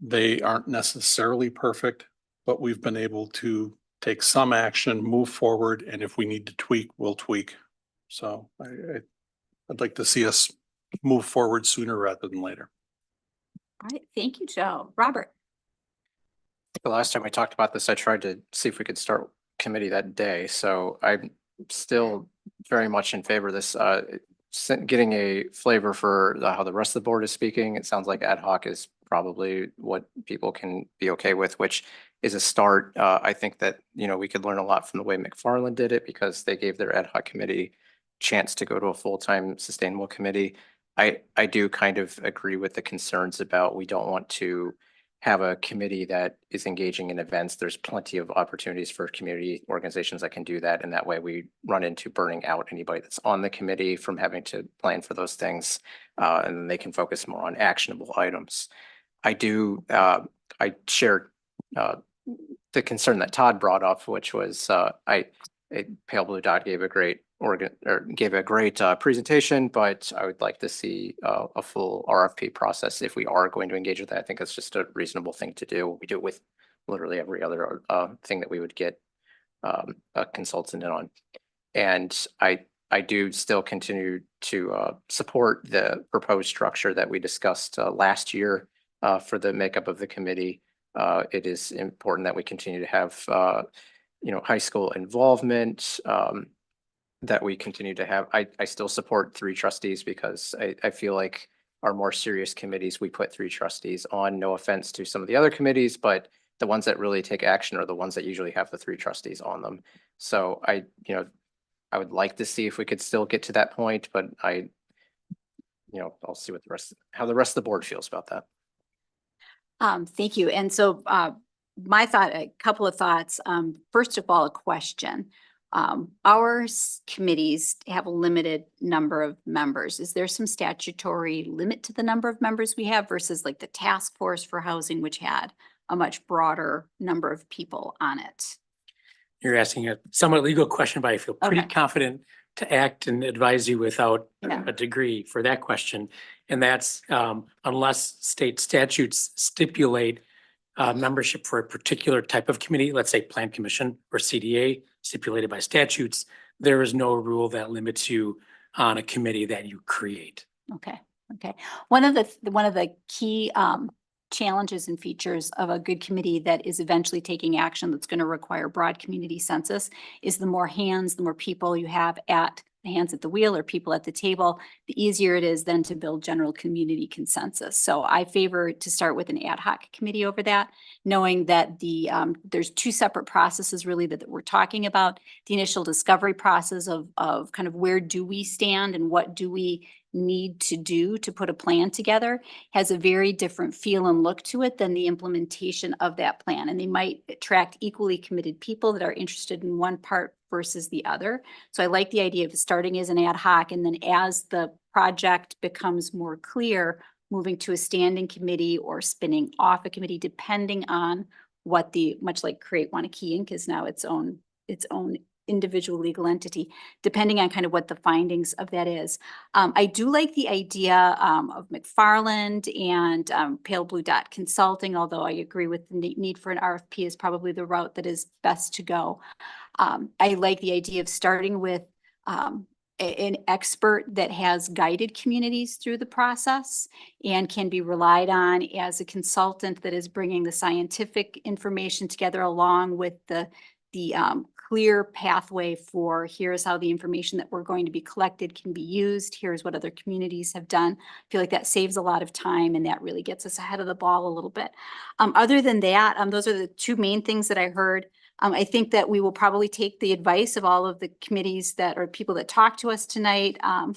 They aren't necessarily perfect, but we've been able to take some action, move forward, and if we need to tweak, we'll tweak. So I'd like to see us move forward sooner rather than later. All right, thank you, Joe. Robert? The last time we talked about this, I tried to see if we could start committee that day, so I'm still very much in favor of this. Getting a flavor for how the rest of the board is speaking, it sounds like ad hoc is probably what people can be okay with, which is a start. I think that, we could learn a lot from the way McFarland did it because they gave their ad hoc committee chance to go to a full-time sustainable committee. I do kind of agree with the concerns about we don't want to have a committee that is engaging in events. There's plenty of opportunities for community organizations that can do that. And that way we run into burning out anybody that's on the committee from having to plan for those things. And they can focus more on actionable items. I share the concern that Todd brought up, which was Pale Blue Dot gave a great presentation, but I would like to see a full RFP process if we are going to engage with that. I think it's just a reasonable thing to do. We do it with literally every other thing that we would get a consultant in on. And I do still continue to support the proposed structure that we discussed last year for the makeup of the committee. It is important that we continue to have high school involvement, that we continue to have. I still support 3 trustees because I feel like our more serious committees, we put 3 trustees on. No offense to some of the other committees, but the ones that really take action are the ones that usually have the 3 trustees on them. So I would like to see if we could still get to that point, but I'll see what how the rest of the board feels about that. Thank you. And so my thought, a couple of thoughts. First of all, a question. Our committees have a limited number of members. Is there some statutory limit to the number of members we have versus like the task force for housing, which had a much broader number of people on it? You're asking a somewhat legal question, but I feel pretty confident to act and advise you without a degree for that question. And that's unless state statutes stipulate membership for a particular type of committee, let's say Plan Commission or CDA stipulated by statutes, there is no rule that limits you on a committee that you create. Okay. One of the key challenges and features of a good committee that is eventually taking action that's going to require broad community census is the more hands, the more people you have at the hands at the wheel or people at the table, the easier it is then to build general community consensus. So I favor to start with an ad hoc committee over that, knowing that there's 2 separate processes really that we're talking about. The initial discovery process of kind of where do we stand and what do we need to do to put a plan together has a very different feel and look to it than the implementation of that plan. And they might attract equally committed people that are interested in one part versus the other. So I like the idea of starting as an ad hoc, and then as the project becomes more clear, moving to a standing committee or spinning off a committee, depending on what much like Create Waunakee Inc. is now its own individual legal entity, depending on kind of what the findings of that is. I do like the idea of McFarland and Pale Blue Dot Consulting, although I agree with the need for an RFP is probably the route that is best to go. I like the idea of starting with an expert that has guided communities through the process and can be relied on as a consultant that is bringing the scientific information together along with the clear pathway for here's how the information that we're going to be collected can be used. Here's what other communities have done. I feel like that saves a lot of time and that really gets us ahead of the ball a little bit. Other than that, those are the 2 main things that I heard. I think that we will probably take the advice of all of the committees that are people that talk to us tonight on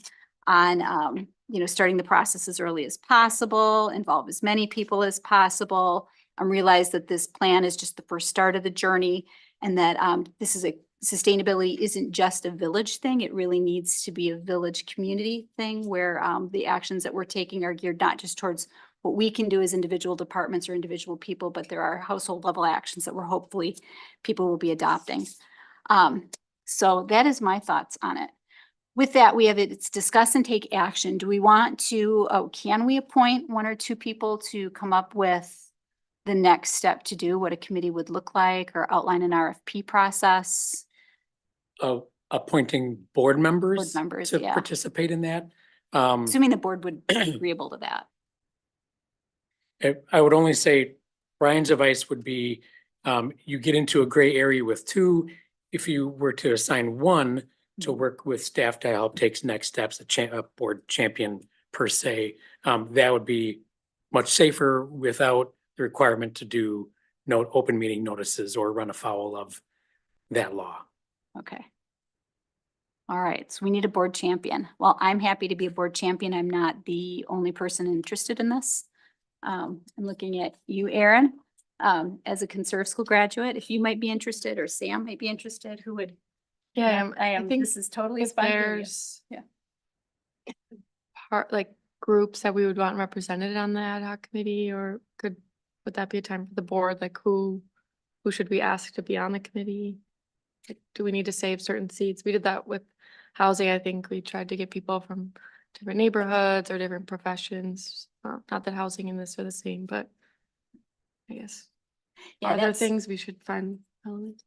starting the process as early as possible, involve as many people as possible, realize that this plan is just the first start of the journey, and that sustainability isn't just a village thing. It really needs to be a village community thing where the actions that we're taking are geared not just towards what we can do as individual departments or individual people, but there are household level actions that we're hopefully people will be adopting. So that is my thoughts on it. With that, it's discuss and take action. Do we want to, can we appoint 1 or 2 people to come up with the next step to do what a committee would look like or outline an RFP process? Appointing board members Board members, to yeah. participate in that. Assuming the board would be agreeable to that. I would only say Brian's advice would be, you get into a gray area with two. If you were to assign one to work with staff to help take next steps, a board champion per se, that would be much safer without the requirement to do open meeting notices or run afoul of that law. Okay. All right, so we need a board champion. Well, I'm happy to be a board champion. I'm not the only person interested in this. I'm looking at you, Aaron, as a Conserve School graduate, if you might be interested, or Sam might be interested, who would? Yeah, I am, think this is totally if spontaneous. there's Yeah. like groups that we would want represented on the ad hoc committee, or would that be a time for the board? Like who should we ask to be on the committee? Like, do we need to save certain seats? We did that with housing. I think we tried to get people from different neighborhoods or different professions. Not that housing and this are the same, but I guess. Yeah, Are there that's- things we should find elements?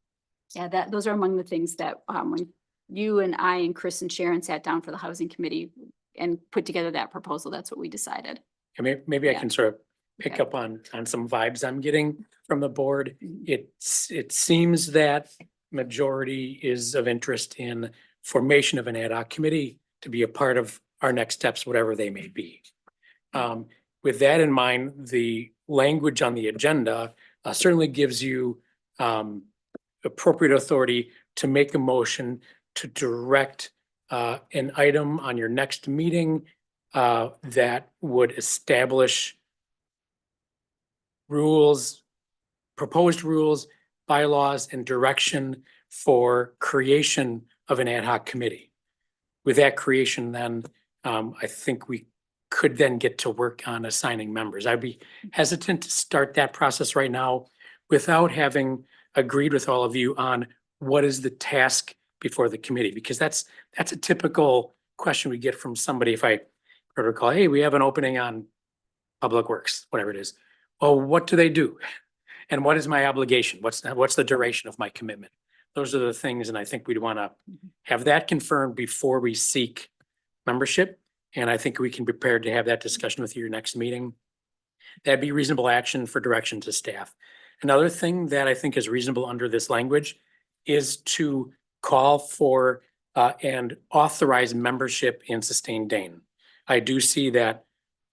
Yeah, those are among the things that, when you and I and Chris and Sharon sat down for the housing committee and put together that proposal, that's what we decided. And maybe I Yeah. can sort of pick Okay. up on some vibes I'm getting from the board. It seems that majority is of interest in formation of an ad hoc committee to be a part of our next steps, whatever they may be. With that in mind, the language on the agenda certainly gives you appropriate authority to make a motion to direct an item on your next meeting that would establish rules, proposed rules, bylaws, and direction for creation of an ad hoc committee. With that creation, then I think we could then get to work on assigning members. I'd be hesitant to start that process right now without having agreed with all of you on what is the task before the committee, because that's a typical question we get from somebody. If I were to call, hey, we have an opening on Public Works, whatever it is. Well, what do they do? And what is my obligation? What's the duration of my commitment? Those are the things, and I think we'd want to have that confirmed before we seek membership. And I think we can be prepared to have that discussion with you your next meeting. That'd be reasonable action for direction to staff. Another thing that I think is reasonable under this language is to call for and authorize membership in Sustained Dane. I do see that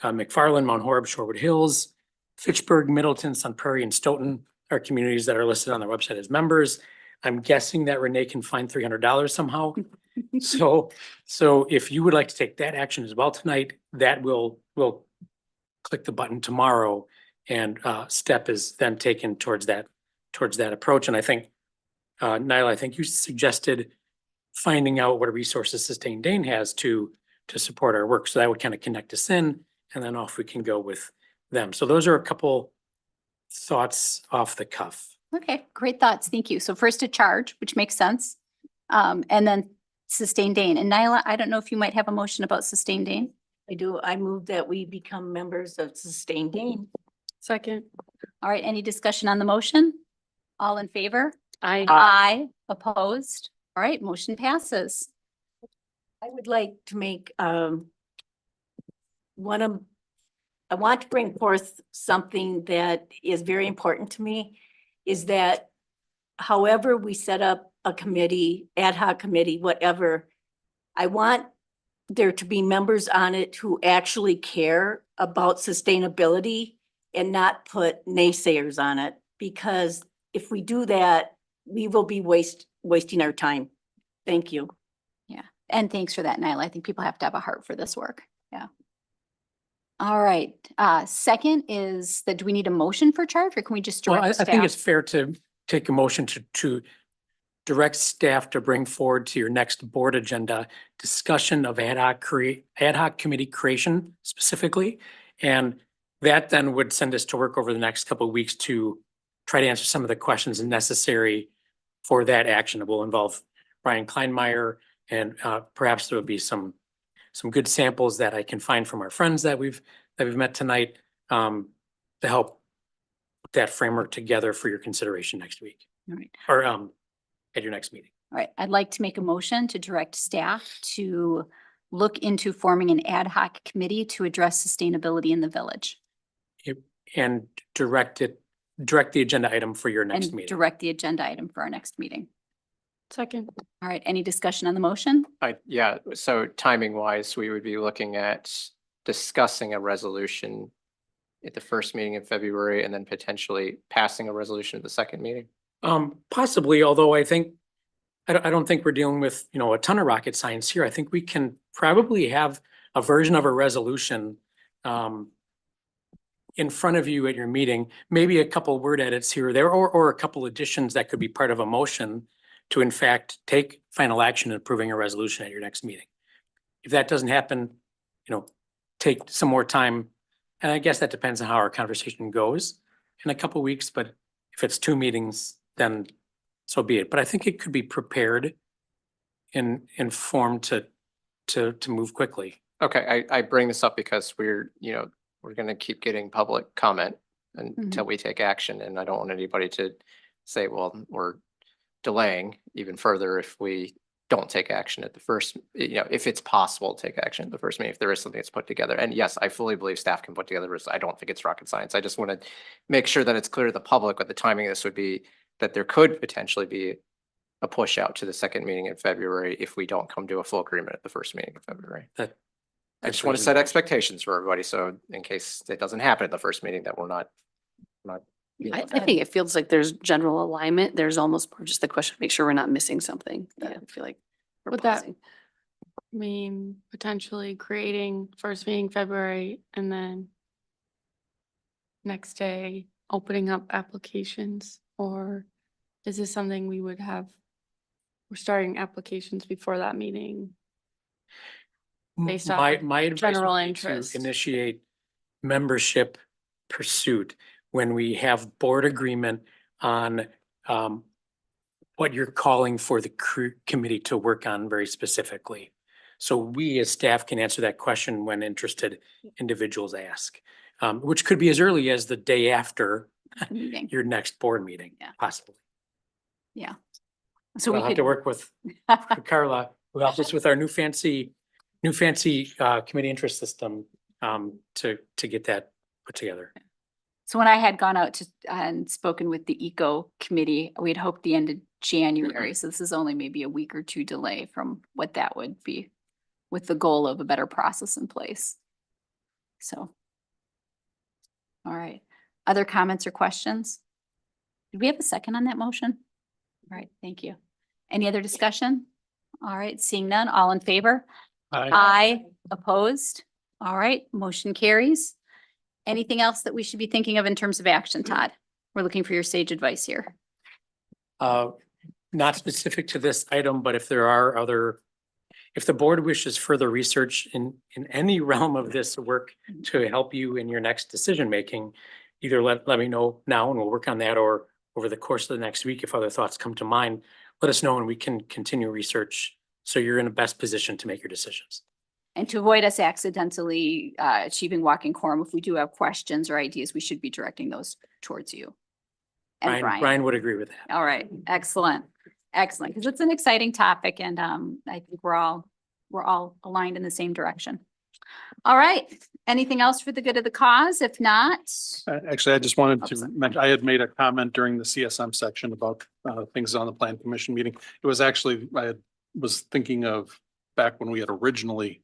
McFarland, Mount Horeb, Shorewood Hills, Fitchburg, Middleton, Sun Prairie, and Stoughton are communities that are listed on their website as members. I'm guessing that Renee can find $300 somehow. So if you would like to take that action as well tonight, that will click the button tomorrow, and step is then taken towards that approach. And I think, Nyla, I think you suggested finding out what resources Sustained Dane has to support our work. So that would kind of connect us in, and then off we can go with them. So those are a couple thoughts off the cuff. Okay, great thoughts. Thank you. So first a charge, which makes sense. And then Sustained Dane. And Nyla, I don't know if you might have a motion about Sustained Dane. I do. I move that we become members of Sustained Dane. Second. All right, any discussion on the motion? All in favor? Aye. Aye. Opposed? All right, motion passes. I would like to make, I want to bring forth something that is very important to me, is that however we set up a committee, ad hoc committee, whatever, I want there to be members on it who actually care about sustainability and not put naysayers on it, because if we do that, we will be wasting our time. Thank you. Yeah, and thanks for that, Nyla. I think people have to have a heart for this work. Yeah. All right, second is that, do we need a motion for charge, or can we just Well, direct I think staff? it's fair to take a motion to direct staff to bring forward to your next board agenda discussion of ad hoc committee creation specifically. And that then would send us to work over the next couple of weeks to try to answer some of the questions necessary for that action. It will involve Brian Kleinmeyer, and perhaps there will be some good samples that I can find from our friends that we've met tonight to help put that framework together for your consideration next week. All right. Or at your next meeting. All right, I'd like to make a motion to direct staff to look into forming an ad hoc committee to address sustainability in the village. And direct the agenda item for your next And meeting. direct the agenda item for our next meeting. Second. All right, any discussion on the motion? Yeah, so timing wise, we would be looking at discussing a resolution at the first meeting in February and then potentially passing a resolution at the second meeting. Possibly, although I don't think we're dealing with, a ton of rocket science here. I think we can probably have a version of a resolution in front of you at your meeting, maybe a couple word edits here or there, or a couple additions that could be part of a motion to in fact take final action in approving a resolution at your next meeting. If that doesn't happen, take some more time. And I guess that depends on how our conversation goes in a couple weeks, but if it's 2 meetings, then so be it. But I think it could be prepared in form to move quickly. Okay, I bring this up because we're going to keep getting public comment until we take action. And I don't want anybody to say, well, we're delaying even further if we don't take action at the first, if it's possible to take action at the first meeting, if there is something that's put together. And yes, I fully believe staff can put together. I don't think it's rocket science. I just want to make sure that it's clear to the public what the timing of this would be, that there could potentially be a push out to the second meeting in February if we don't come to a full agreement at the first meeting in February. I just want to set expectations for everybody. So in case it doesn't happen at the first meeting, that we're not. I think it feels like there's general alignment. There's almost more just the question, make sure we're not missing something. That I feel like we're Would that pausing. mean potentially creating first meeting February and then next day opening up applications? Or is this something we would have, we're starting applications before that meeting? Based off My advice general would be interest. to initiate membership pursuit when we have board agreement on what you're calling for the committee to work on very specifically. So we as staff can answer that question when interested individuals ask, which could be as early as the day after Meeting. your next board meeting, possibly. Yeah. So we'll have to work with Carla, who helps us with our new fancy committee interest system to get that put together. So when I had gone out to and spoken with the Eco Committee, we had hoped the end of January. So this is only maybe a week or 2 delay from what that would be, with the goal of a better process in place. So. All right. Other comments or questions? Did we have a second on that motion? All right, thank you. Any other discussion? All right, seeing none, all in favor? Aye. Opposed? All right, motion carries. Anything else that we should be thinking of in terms of action, Todd? We're looking for your sage advice here. Not specific to this item, but if there are if the board wishes further research in any realm of this work to help you in your next decision making, either let me know now and we'll work on that, or over the course of the next week, if other thoughts come to mind, let us know and we can continue research so you're in the best position to make your decisions. And to avoid us accidentally achieving walking quorum, if we do have questions or ideas, we should be directing those towards you. And Brian would agree with that. All right, excellent, excellent, because it's an exciting topic, and I think we're all aligned in the same direction. All right, anything else for the good of the cause? If not, Actually, I just wanted to mention, I had made a comment during the CSM section about things on the plan commission meeting. It was actually, was thinking of back when we had originally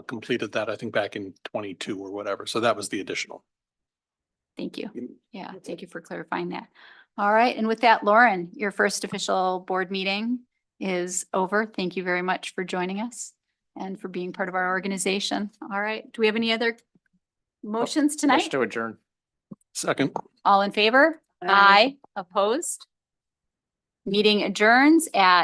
completed that, I think back in 22 or whatever. So that was the additional. thank you. Yeah, thank you for clarifying that. All right, and with that, Lauren, your first official board meeting is over. Thank you very much for joining us and for being part of our organization. All right, do we have any other motions tonight? Motion to adjourn. Second. All in favor? Aye. Opposed? Meeting adjourns at